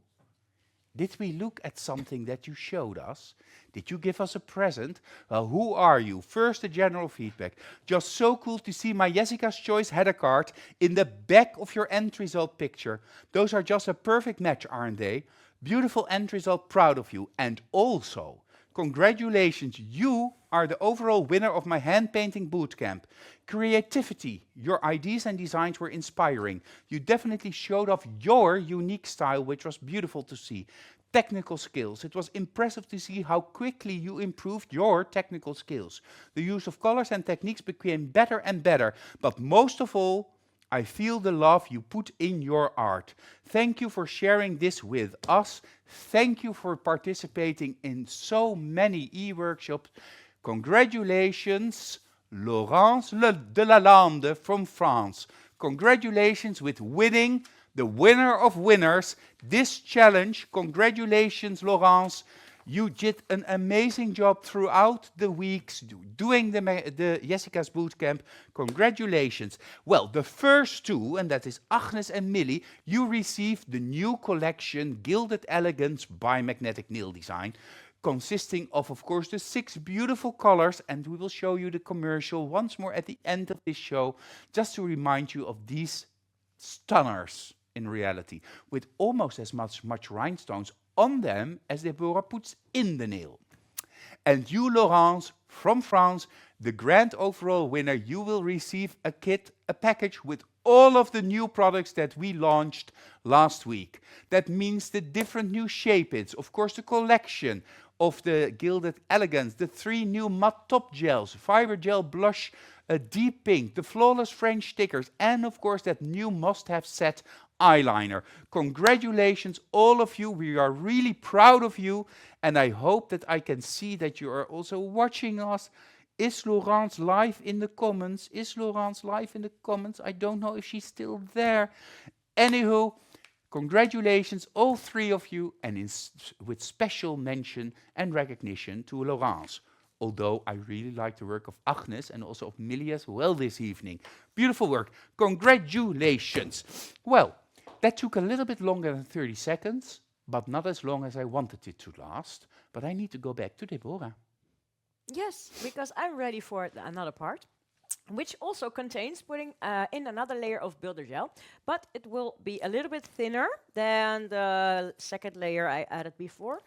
Did we look at something that you showed us? Did you give us a present? Well, who are you? First, the general feedback. Just so cool to see my Jessica's Choice header card in the back of your end result picture. Those are just a perfect match, aren't they? Beautiful end result, proud of you. And also, congratulations, you are the overall winner of my hand painting bootcamp. Creativity, your ideas and designs were inspiring. You definitely showed off your unique style, which was beautiful to see. Technical skills, it was impressive to see how quickly you improved your technical skills. The use of colors and techniques became better and better, but most of all, I feel the love you put in your art. Thank you for sharing this with us. Thank you for participating in so many e-workshops. Congratulations, Laurence de Lalande from France. Congratulations with winning, the winner of winners, this challenge. Congratulations, Laurence. You did an amazing job throughout the weeks doing the Jessica's Bootcamp. Congratulations. Well, the first two, and that is Agnes and Millie, you received the new collection Gilded Elegance by Magnetic Nail Design, consisting of course, the 6 beautiful colors, and we will show you the commercial once more at the end of this show, just to remind you of these stunners in reality, with almost as much rhinestones on them as Deborah puts in the nail. And you, Laurence, from France, the grand overall winner, you will receive a kit, a package with all of the new products that we launched last week. That means the different new shape-its, of course the collection of the Gilded Elegance, the 3 new matte top gels, fiber gel blush, a deep pink, the flawless French stickers, and of course that new must-have set eyeliner. Congratulations, all of you. We are really proud of you, and I hope that I can see that you are also watching us. Is Laurence live in the comments? Is Laurence live in the comments? I don't know if she's still there. Anywho, congratulations, all 3 of you, and with special mention and recognition to Laurence. Although I really like the work of Agnes and also of Millie as well this evening. Beautiful work. Congratulations. Well, that took a little bit longer than 30 seconds, but not as long as I wanted it to last. But I need to go back to Deborah. Yes, because I'm ready for another part, which also contains putting in another layer of builder gel, but it will be a little bit thinner than the second layer I added before.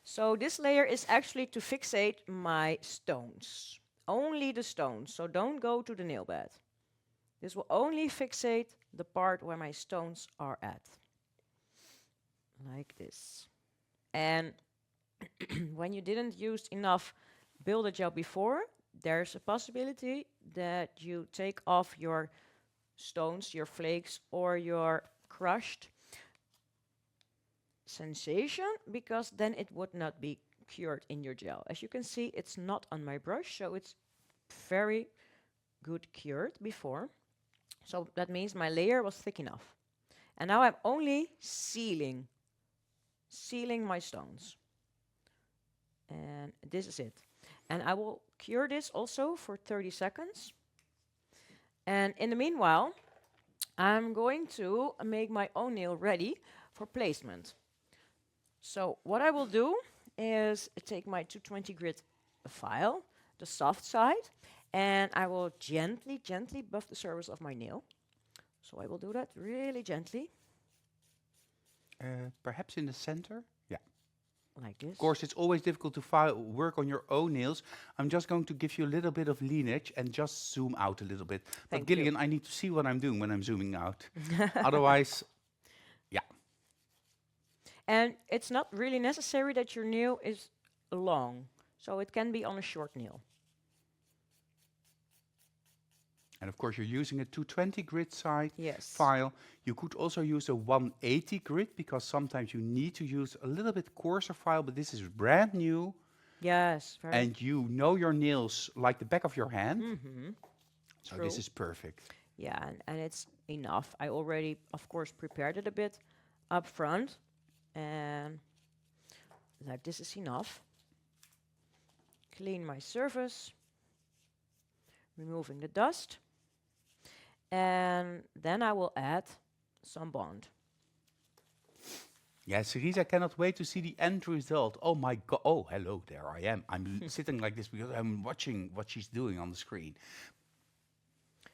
So this layer is actually to fixate my stones, only the stones, so don't go to the nail bed. This will only fixate the part where my stones are at, like this. And when you didn't use enough builder gel before, there's a possibility that you take off your stones, your flakes, or your crushed sensation, because then it would not be cured in your gel. As you can see, it's not on my brush, so it's very good cured before. So that means my layer was thick enough. And now I'm only sealing my stones. And this is it. And I will cure this also for 30 seconds. And in the meanwhile, I'm going to make my own nail ready for placement. So what I will do is take my 220 grit file, the soft side, and I will gently, gently buff the surface of my nail. So I will do that really gently, Perhaps in the center? Yeah. like this. Of course, it's always difficult to work on your own nails. I'm just going to give you a little bit of lineage and just zoom out a little bit. But Thank you. Gillian, I need to see what I'm doing when I'm zooming out. Otherwise, yeah. And it's not really necessary that your nail is long. So it can be on a short nail. And of course, you're using a 220 grit side Yes. file. You could also use a 180 grit because sometimes you need to use a little bit coarser file, but this is brand new Yes. Very and you know your nails like the back of your hand. So this True. is perfect. Yeah, and it's enough. I already, of course, prepared it a bit up front. And like this is enough. Clean my surface. Removing the dust. And then I will add some bond. Yeah, Cerise, I cannot wait to see the end result. Oh my God. Oh, hello, there I am. I'm sitting like this because I'm watching what she's doing on the screen.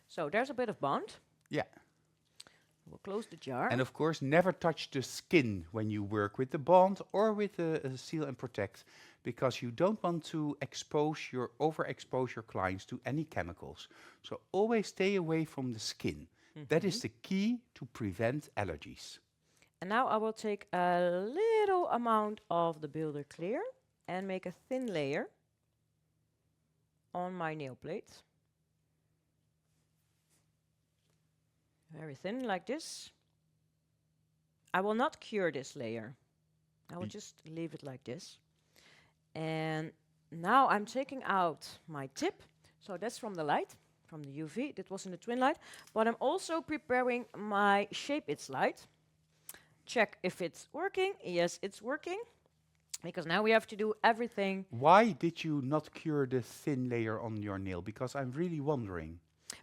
So there's a bit of bond. Yeah. We'll close the jar. And of course, never touch the skin when you work with the bond or with the Seal and Protect, because you don't want to overexpose your clients to any chemicals. So always stay away from the skin. That is the key to prevent allergies. And now I will take a little amount of the Builder Clear and make a thin layer on my nail plate. Very thin, like this. I will not cure this layer. I will just leave it like this. And now I'm taking out my tip. So that's from the light, from the UV. That was in the twin light. But I'm also preparing my Shape It slide. Check if it's working. Yes, it's working. Because now we have to do everything. Why did you not cure the thin layer on your nail? Because I'm really wondering.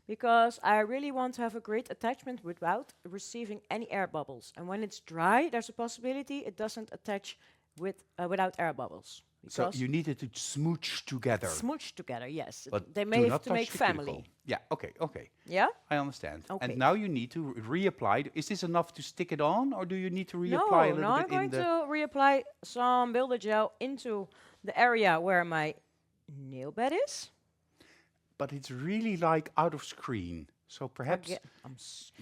Because I really want to have a great attachment without receiving any air bubbles. And when it's dry, there's a possibility it doesn't attach without air bubbles. So Because you needed to smooch together. smooch together, yes. But They do may have not to touch make the family. cuticle. Yeah, okay. Yeah? I understand. Okay. And now you need to reapply. Is this enough to stick it on, or do you need to reapply No, a little no, I'm bit in going the... to reapply some Builder Gel into the area where my nail bed is. But it's really like out of screen. So perhaps...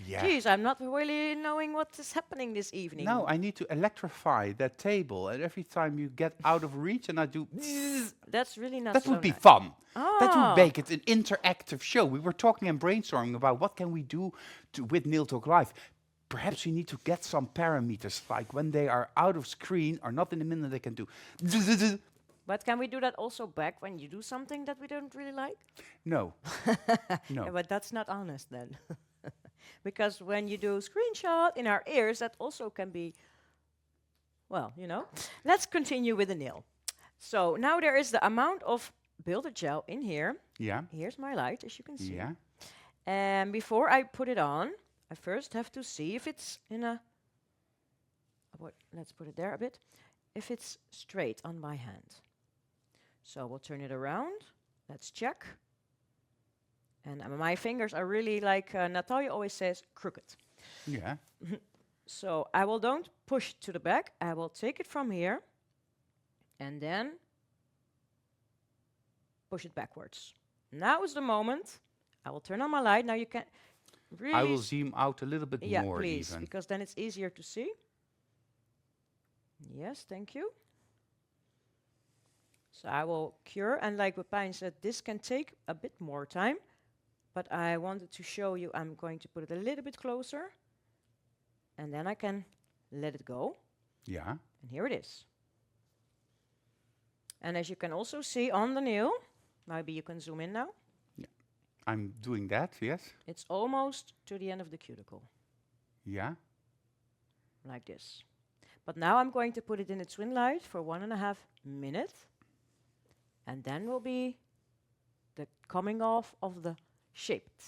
Yeah. Geez, I'm not really knowing what is happening this evening. No, I need to electrify that table. And every time you get out of reach and I do... That's really not That so would be nice. fun. That Ah. would make it an interactive show. We were talking and brainstorming about what can we do with Nail Talk Live. Perhaps we need to get some parameters, like when they are out of screen or not in the middle, they can do... But can we do that also back when you do something that we don't really like? No. No. Yeah, but that's not honest then. Because when you do screenshot in our ears, that also can be, well, you know. Let's continue with the nail. So now there is the amount of Builder Gel in here. Yeah. Here's my light, as you can see. Yeah. And before I put it on, I first have to see if it's in a, let's put it there a bit, if it's straight on my hand. So we'll turn it around. Let's check. And my fingers are really, like Natalia always says, crooked. Yeah. So I will don't push it to the back. I will take it from here and then push it backwards. Now is the moment. I will turn on my light. Now you can really... I will zoom out a little bit yeah, more please, even. because then it's easier to see. Yes, thank you. So I will cure, and like Pepijn said, this can take a bit more time, but I wanted to show you, I'm going to put it a little bit closer, and then I can let it go, Yeah. and here it is. And as you can also see on the nail, maybe you can zoom in now, I'm doing that, yes. it's almost to the end of the cuticle, Yeah. like this. But now I'm going to put it in a twin light for 1.5 minutes. And then will be the coming off of the shaped.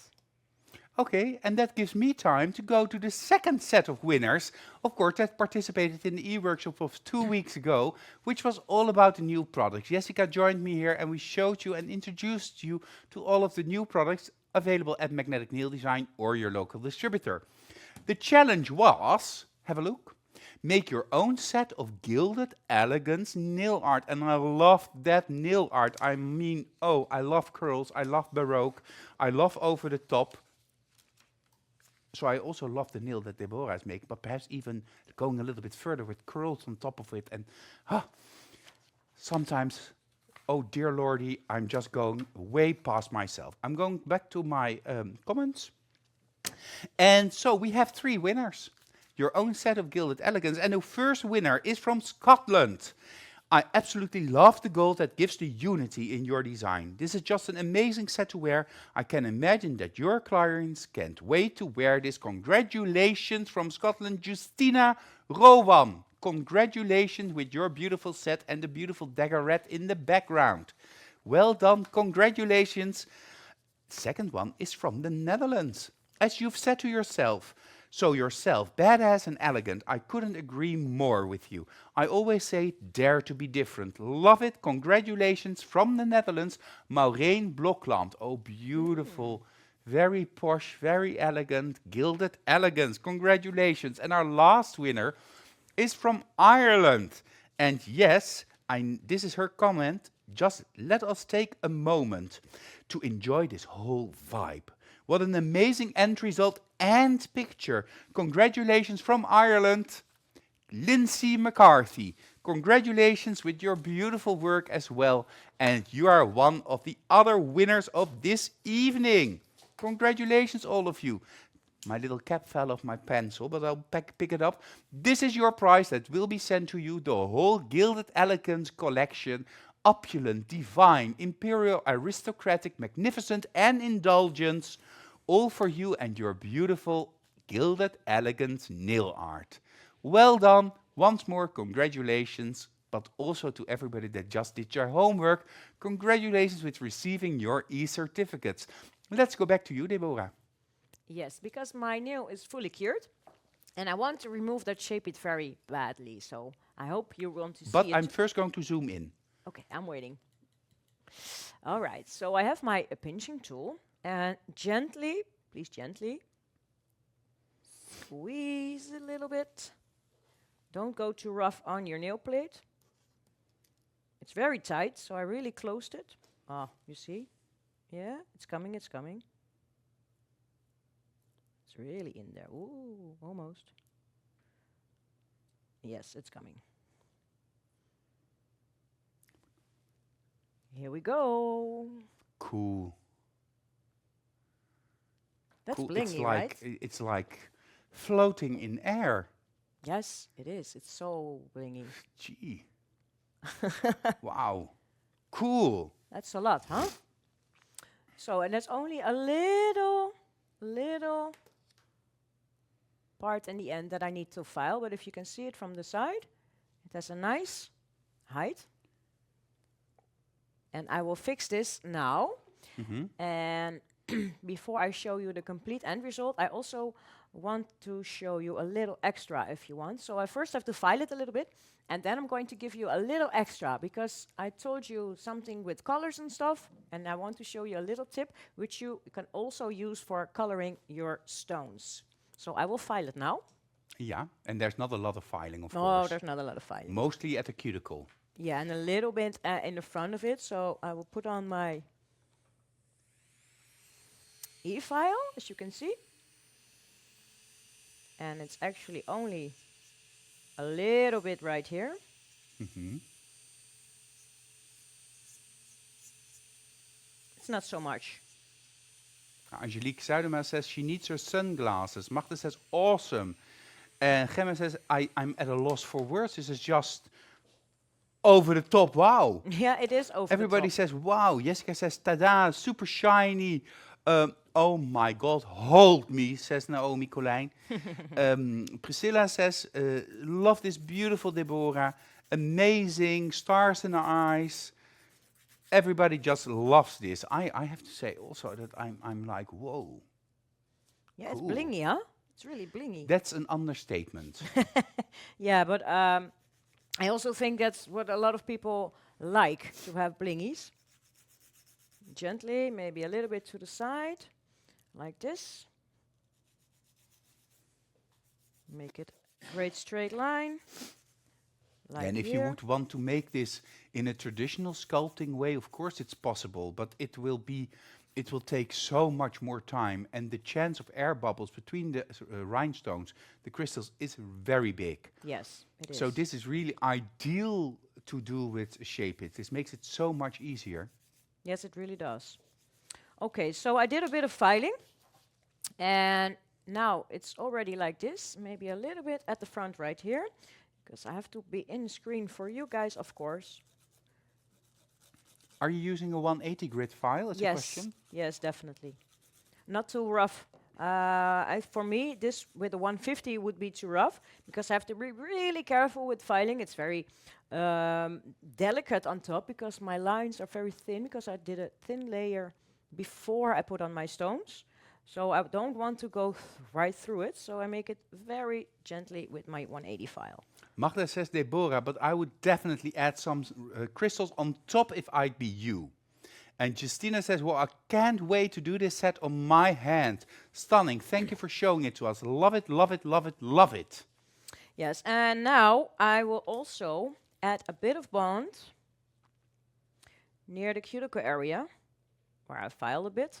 Okay, and that gives me time to go to the second set of winners, of course, that participated in the e-workshop of 2 weeks ago, which was all about the new products. Jessica joined me here and we showed you and introduced you to all of the new products available at Magnetic Nail Design or your local distributor. The challenge was, have a look, make your own set of gilded elegance nail art. And I love that nail art. I mean, oh, I love curls, I love Baroque, I love over the top. So I also love the nail that Deborah is making, but perhaps even going a little bit further with curls on top of it. And sometimes, oh dear Lordy, I'm just going way past myself. I'm going back to my comments. And so we have 3 winners. Your own set of gilded elegance. And the first winner is from Scotland. I absolutely love the gold that gives the unity in your design. This is just an amazing set to wear. I can imagine that your clients can't wait to wear this. Congratulations from Scotland, Justina Rowan. Congratulations with your beautiful set and the beautiful daggerette in the background. Well done, congratulations. Second one is from the Netherlands. As you've said to yourself, badass and elegant. I couldn't agree more with you. I always say, dare to be different. Love it. Congratulations from the Netherlands, Maureen Blokland. Oh, beautiful. Very posh, very elegant, gilded elegance. Congratulations. And our last winner is from Ireland. And yes, this is her comment. Just let us take a moment to enjoy this whole vibe. What an amazing end result and picture. Congratulations from Ireland, Lindsay McCarthy. Congratulations with your beautiful work as well. And you are one of the other winners of this evening. Congratulations, all of you. My little cap fell off my pencil, but I'll pick it up. This is your prize that will be sent to you, the whole Gilded Elegance collection. Opulent, divine, imperial, aristocratic, magnificent, and indulgence. All for you and your beautiful Gilded Elegance nail art. Well done. Once more, congratulations. But also to everybody that just did your homework, congratulations with receiving your e-certificates. Let's go back to you, Deborah. Yes, because my nail is fully cured. And I want to remove that shape it very badly. So I hope you want to see But it. I'm first going to zoom in. Okay, I'm waiting. All right, so I have my pinching tool. And gently, please gently, squeeze a little bit. Don't go too rough on your nail plate. It's very tight, so I really closed it. Ah, you see? Yeah, it's coming, it's coming. It's really in there. Ooh, almost. Yes, it's coming. Here we go. Cool. That's Cool. blingy, right? It's like floating in air. Yes, it is. It's so blingy. Gee. Wow. Cool. That's a lot, huh? So, and that's only a little part in the end that I need to file. But if you can see it from the side, it has a nice height. And I will fix this now. And before I show you the complete end result, I also want to show you a little extra if you want. So I first have to file it a little bit, and then I'm going to give you a little extra because I told you something with colors and stuff, and I want to show you a little tip which you can also use for coloring your stones. So I will file it now. Yeah, and there's not a lot of filing, of No, course. there's not a lot of filing. Mostly at the cuticle. Yeah, and a little bit in the front of it. So I will put on my e-file, as you can see. And it's actually only a little bit right here. It's not so much. Angelique Zuidema says she needs her sunglasses. Magda says, awesome. And Gemma says, I'm at a loss for words. This is just over the top. Wow. Yeah, it is over Everybody the top. says, wow. Jessica says, tada, super shiny. Oh my God, hold me, says Naomi Colijn. Priscilla says, love this beautiful Deborah. Amazing, stars in her eyes. Everybody just loves this. I have to say also that I'm like, whoa, Yeah, it's cool. blingy, huh? It's really blingy. That's an understatement. Yeah, but I also think that's what a lot of people like, to have blingies. Gently, maybe a little bit to the side, like this. Make it a great straight line, like And if you here. would want to make this in a traditional sculpting way, of course it's possible, but it will take so much more time, and the chance of air bubbles between the rhinestones, the crystals, is very big. Yes, it is. So this is really ideal to do with Shape It. This makes it so much easier. Yes, it really does. Okay, so I did a bit of filing, and now it's already like this, maybe a little bit at the front right here, because I have to be in screen for you guys, of course. Are you using a 180 grid file as a Yes, question? yes, definitely. Not too rough. For me, this with a 150 would be too rough, because I have to be really careful with filing. It's very delicate on top, because my lines are very thin, because I did a thin layer before I put on my stones. So I don't want to go right through it, so I make it very gently with my 180 file. Magda says, Deborah, but I would definitely add some crystals on top if I'd be you. And Justina says, well, I can't wait to do this set on my hand. Stunning. Thank you for showing it to us. Love it, love it, love it, love it. Yes, and now I will also add a bit of bond near the cuticle area, where I filed a bit.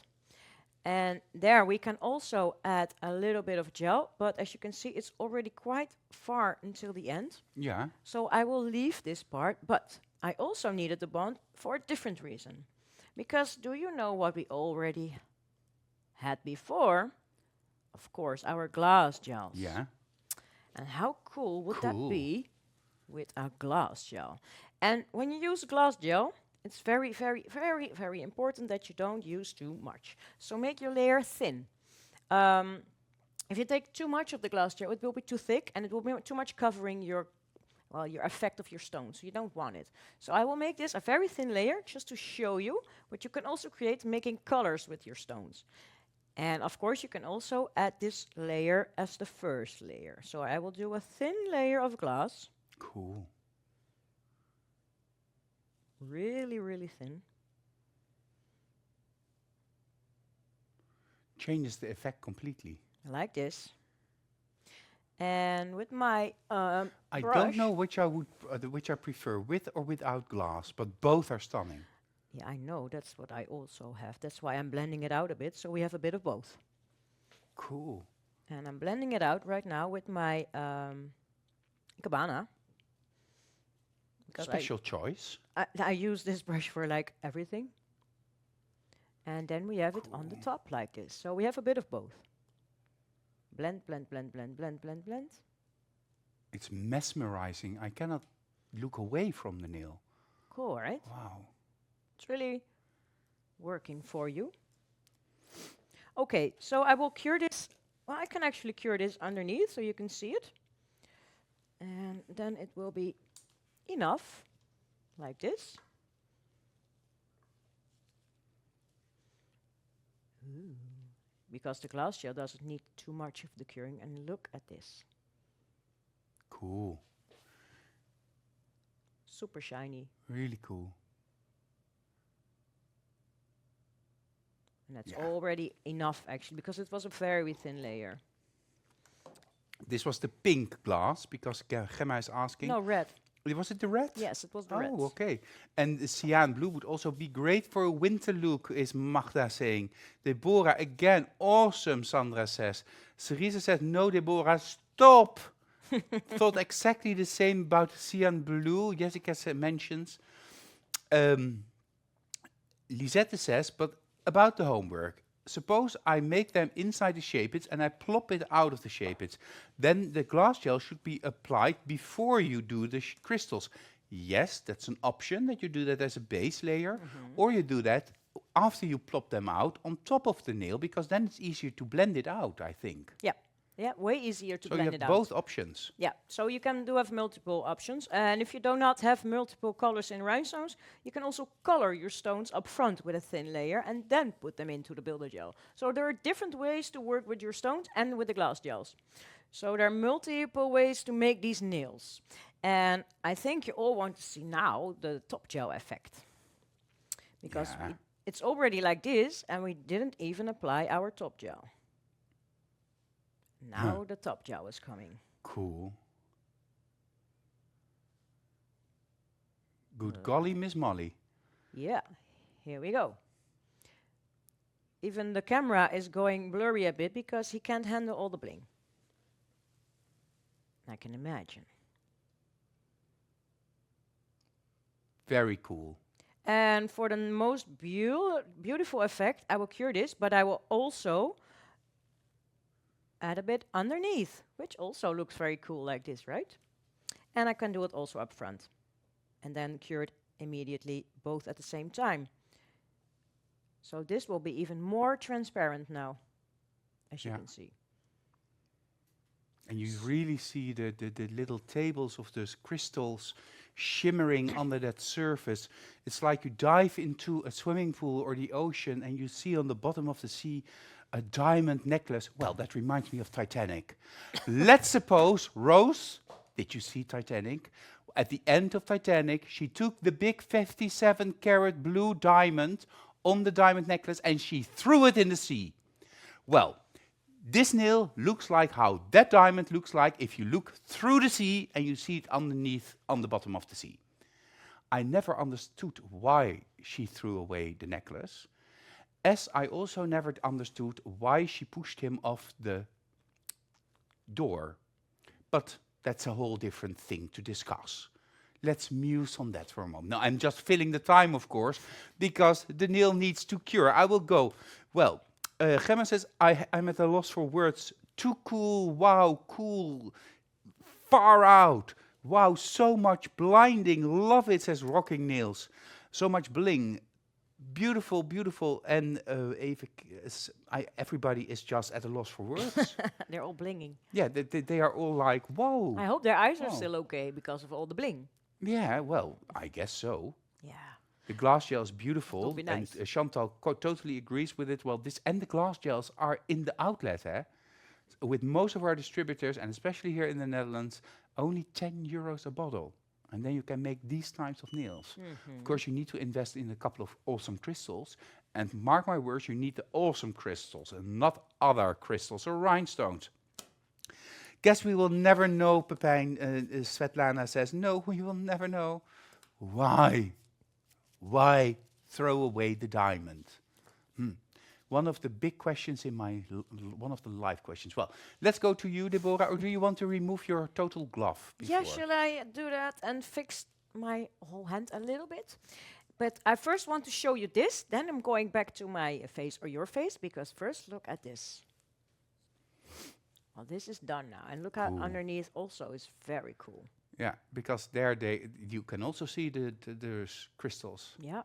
And there we can also add a little bit of gel, but as you can see, it's already quite far until the end. Yeah. So I will leave this part, but I also needed the bond for a different reason. Because do you know what we already had before? Of course, our glass gels. Yeah. And how cool would that Cool. be with a glass gel? And when you use glass gel, it's very, very, very, very important that you don't use too much. So make your layer thin. If you take too much of the glass gel, it will be too thick, and it will be too much covering your effect of your stone. So you don't want it. So I will make this a very thin layer just to show you what you can also create making colors with your stones. And of course, you can also add this layer as the first layer. So I will do a thin layer of glass, Cool. really, really thin. Changes the effect completely. Like this. And with my I brush, don't know which which I prefer, with or without glass, but both are stunning. yeah, I know, that's what I also have. That's why I'm blending it out a bit, so we have a bit of both. Cool. And I'm blending it out right now with my Cabana. Because Special choice. I use this brush for like everything. And then we have it on the top like this. So we have a bit of both. Blend, blend, blend, blend, blend, blend, blend. It's mesmerizing. I cannot look away from the nail. Cool, right? Wow. It's really working for you. Okay, so I will cure this. Well, I can actually cure this underneath so you can see it. And then it will be enough, like this. Ooh. Because the glass gel doesn't need too much of the curing. And look at this. Cool. Super shiny. Really cool. And that's Yeah. already enough, actually, because it was a very thin layer. This was the pink glass, because Gemma is asking. No, red. Was it the red? Yes, it was the red. Oh, okay. And the cyan blue would also be great for a winter look, is Magda saying. Deborah, again, awesome, Sandra says. Cerise says, no, Deborah, stop. Thought exactly the same about cyan blue, Jessica mentions. Lisette says, but about the homework. Suppose I make them inside the Shape-its and I plop it out of the Shape-its. Then the glass gel should be applied before you do the crystals. Yes, that's an option, that you do that as a base layer. Or you do that after you plop them out on top of the nail, because then it's easier to blend it out, I think. Yeah, Yeah, way easier to So you blend have it out. both options. Yeah, so you can do have multiple options. And if you do not have multiple colors in rhinestones, you can also color your stones up front with a thin layer and then put them into the builder gel. So there are different ways to work with your stones and with the glass gels. So there are multiple ways to make these nails. And I think you all want to see now the top gel effect. Because Yeah. it's already like this and we didn't even apply our top gel. Now the top gel is coming. Cool. Good golly, Miss Molly. Yeah, here we go. Even the camera is going blurry a bit because he can't handle all the bling. I can imagine. Very cool. And for the most beautiful effect, I will cure this, but I will also add a bit underneath, which also looks very cool like this, right? And I can do it also up front. And then cure it immediately, both at the same time. So this will be even more transparent now, as you Yeah. can see. And you really see the little tables of those crystals shimmering under that surface. It's like you dive into a swimming pool or the ocean and you see on the bottom of the sea a diamond necklace. Well, that reminds me of Titanic. Let's suppose, Rose, did you see Titanic? At the end of Titanic, she took the big 57-carat blue diamond on the diamond necklace and she threw it in the sea. Well, this nail looks like how that diamond looks like if you look through the sea and you see it underneath on the bottom of the sea. I never understood why she threw away the necklace, as I also never understood why she pushed him off the door. But that's a whole different thing to discuss. Let's muse on that for a moment. Now, I'm just filling the time, of course, because the nail needs to cure. I will go. Well, Gemma says, I'm at a loss for words. Too cool, wow, cool, far out. Wow, so much blinding. Love it, says Rocking Nails. So much bling. Beautiful, beautiful. And everybody is just at a loss for words. They're all blinging. Yeah, they are all like, whoa. I hope their eyes are Oh. still okay because of all the bling. Yeah, well, I guess so. Yeah. The glass gel is beautiful, Will be nice. and Chantal totally agrees with it. Well, this and the glass gels are in the outlet, eh? With most of our distributors, and especially here in the Netherlands, only 10 euros a bottle. And then you can make these types of nails. Of course, you need to invest in a couple of awesome crystals. And mark my words, you need the awesome crystals and not other crystals or rhinestones. Guess we will never know, Pepijn, Svetlana says. No, we will never know. Why? Why throw away the diamond? One of the big questions in my, one of the live questions. Well, let's go to you, Deborah, or do you want to remove your total glove before? Yeah, shall I do that and fix my whole hand a little bit? But I first want to show you this, then I'm going back to my face or your face, because first look at this. Well, this is done now, and look how Cool. underneath also is very cool. Yeah, because there you can also see the crystals. Yeah.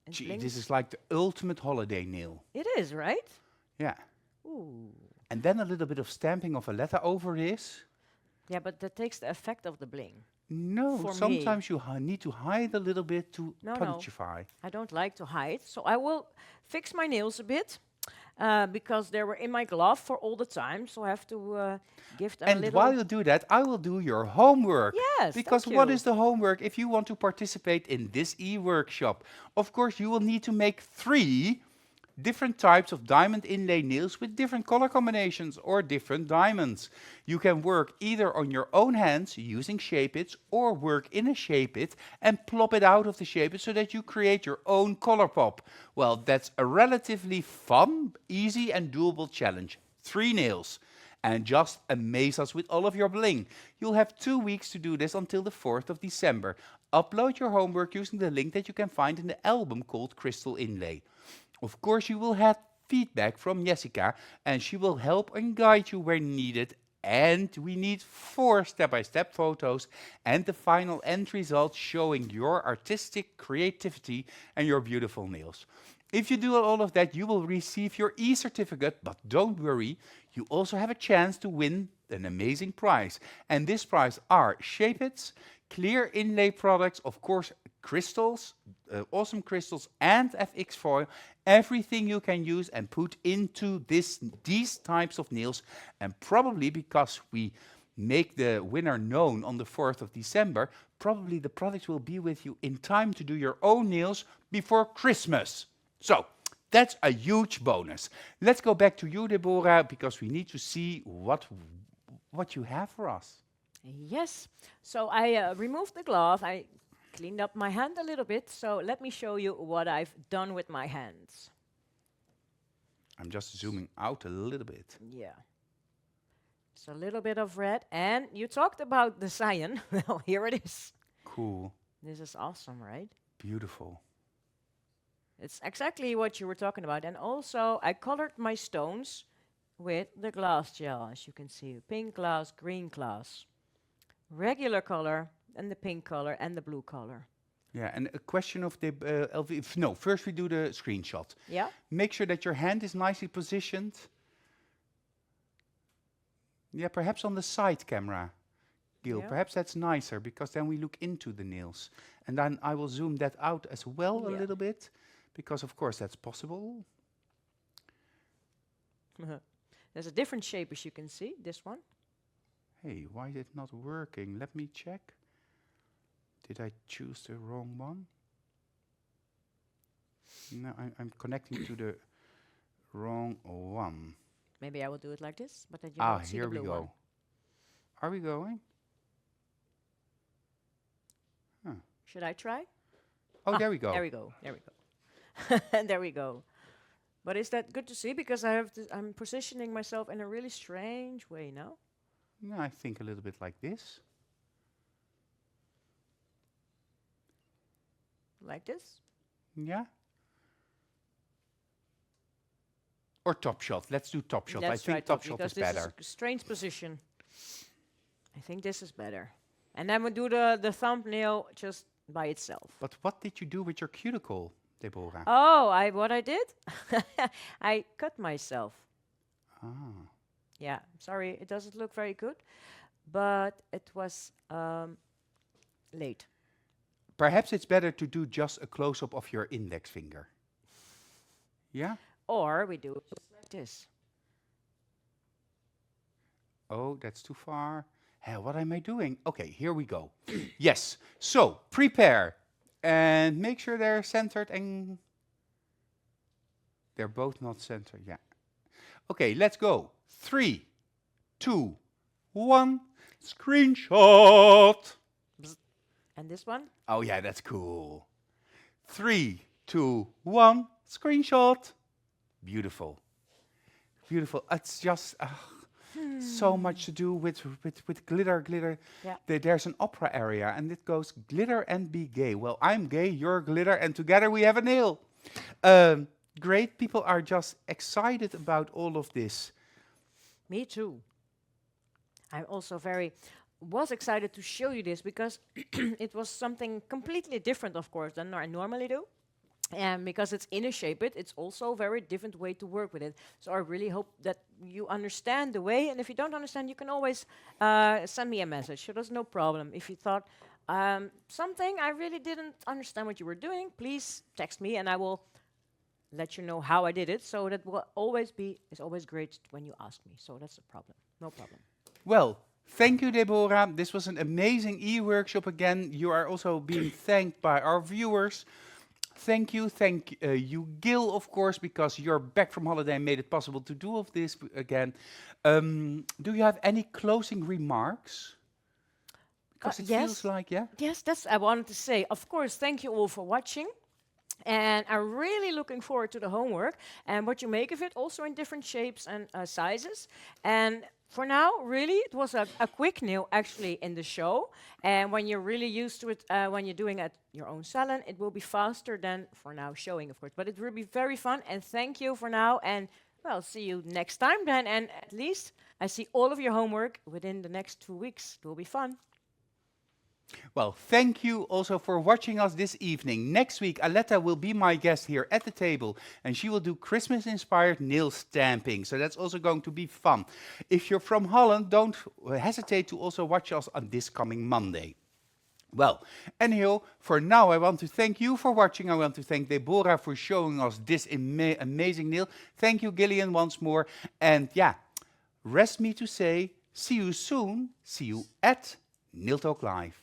And Gee, blinks. this is like the ultimate holiday nail. It is, right? Yeah. Ooh. And then a little bit of stamping of a letter over this. Yeah, but that takes the effect of the bling. No, For me. sometimes you need to hide a little bit to No, no. punctify. I don't like to hide, so I will fix my nails a bit. Because they were in my glove for all the time, so I have to give them a And little... while you do that, I will do your homework. Yes, Because thank what you. is the homework if you want to participate in this e-workshop? Of course, you will need to make 3 different types of diamond inlay nails with different color combinations or different diamonds. You can work either on your own hands using Shape-its or work in a Shape-it and plop it out of the Shape-it so that you create your own color pop. Well, that's a relatively fun, easy and doable challenge. 3 nails. And just amaze us with all of your bling. You'll have 2 weeks to do this until the 4th of December. Upload your homework using the link that you can find in the album called Crystal Inlay. Of course, you will have feedback from Jessica, and she will help and guide you where needed. And we need 4 step-by-step photos and the final end result showing your artistic creativity and your beautiful nails. If you do all of that, you will receive your e-certificate, but don't worry, you also have a chance to win an amazing prize. And this prize are Shape-its, clear inlay products, of course, crystals, awesome crystals, and FX foil, everything you can use and put into these types of nails. And probably because we make the winner known on the 4th of December, probably the products will be with you in time to do your own nails before Christmas. So, that's a huge bonus. Let's go back to you, Deborah, because we need to see what you have for us. Yes. So I removed the glove. I cleaned up my hand a little bit. So let me show you what I've done with my hands. I'm just zooming out a little bit. Yeah. It's a little bit of red. And you talked about the cyan. Well, here it is. Cool. This is awesome, right? Beautiful. It's exactly what you were talking about. And also, I colored my stones with the glass gel, as you can see. Pink glass, green glass. Regular color, and the pink color, and the blue color. Yeah, and a question of the LV. No, first we do the screenshot. Yeah? Make sure that your hand is nicely positioned. Yeah, perhaps on the side camera, Gil. Yeah. Perhaps that's nicer, because then we look into the nails. And then I will zoom that out as well a Yeah. little bit, because of course that's possible. There's a different shape, as you can see, this one. Hey, why is it not working? Let me check. Did I choose the wrong one? No, I'm connecting to the wrong one. Maybe I will do it like this, but then you won't see Here the we blue go. one. Are we going? Should I try? Oh, there we go. There we go. There we go. And there we go. But is that good to see? Because I'm positioning myself in a really strange way now. Yeah, I think a little bit like this. Like this. Yeah. Or top shot. Let's do top shot. I Let's think try top shot because is this better. is a strange position. I think this is better. And then we'll do the thumbnail just by itself. But what did you do with your cuticle, Deborah? Oh, what I did? I cut myself. Ah. Yeah, sorry, it doesn't look very good, but it was late. Perhaps it's better to do just a close-up of your index finger. Yeah? Or we do it just like this. Oh, that's too far. Hey, what am I doing? Okay, here we go. Yes. So, prepare. And make sure they're centered and... They're both not centered, yeah. Okay, let's go. 3, 2, 1. Screenshot. And this one? Oh yeah, that's cool. 3, 2, 1. Screenshot. Beautiful. Beautiful. It's just so much to do with glitter. Yeah. There's an opera area, and it goes glitter and be gay. Well, I'm gay, you're glitter, and together we have a nail. Great. People are just excited about all of this. Me too. I'm also was excited to show you this because it was something completely different, of course, than I normally do. And because it's in a Shape-it, it's also a very different way to work with it. So I really hope that you understand the way. And if you don't understand, you can always send me a message. So there's no problem. If you thought something I really didn't understand what you were doing, please text me and I will let you know how I did it. So that will always be, it's always great when you ask me. So that's a problem. No problem. Well, thank you, Deborah. This was an amazing e-workshop again. You are also being thanked by our viewers. Thank you, Gil, of course, because you're back from holiday and made it possible to do all of this again. Do you have any closing remarks? Because it yes. feels like, yeah? Yes, that's I wanted to say. Of course, thank you all for watching. And I'm really looking forward to the homework and what you make of it, also in different shapes and sizes. And for now, really, it was a quick nail actually in the show. And when you're really used to it, when you're doing it at your own salon, it will be faster than for now showing, of course. But it will be very fun. And thank you for now. And well, see you next time then. And at least I see all of your homework within the next 2 weeks. It will be fun. Well, thank you also for watching us this evening. Next week, Aletta will be my guest here at the table, and she will do Christmas-inspired nail stamping. So that's also going to be fun. If you're from Holland, don't hesitate to also watch us on this coming Monday. Well, anyhow, for now, I want to thank you for watching. I want to thank Deborah for showing us this amazing nail. Thank you, Gillian, once more. And yeah, rest me to say, see you soon. See you at Nail Talk Live.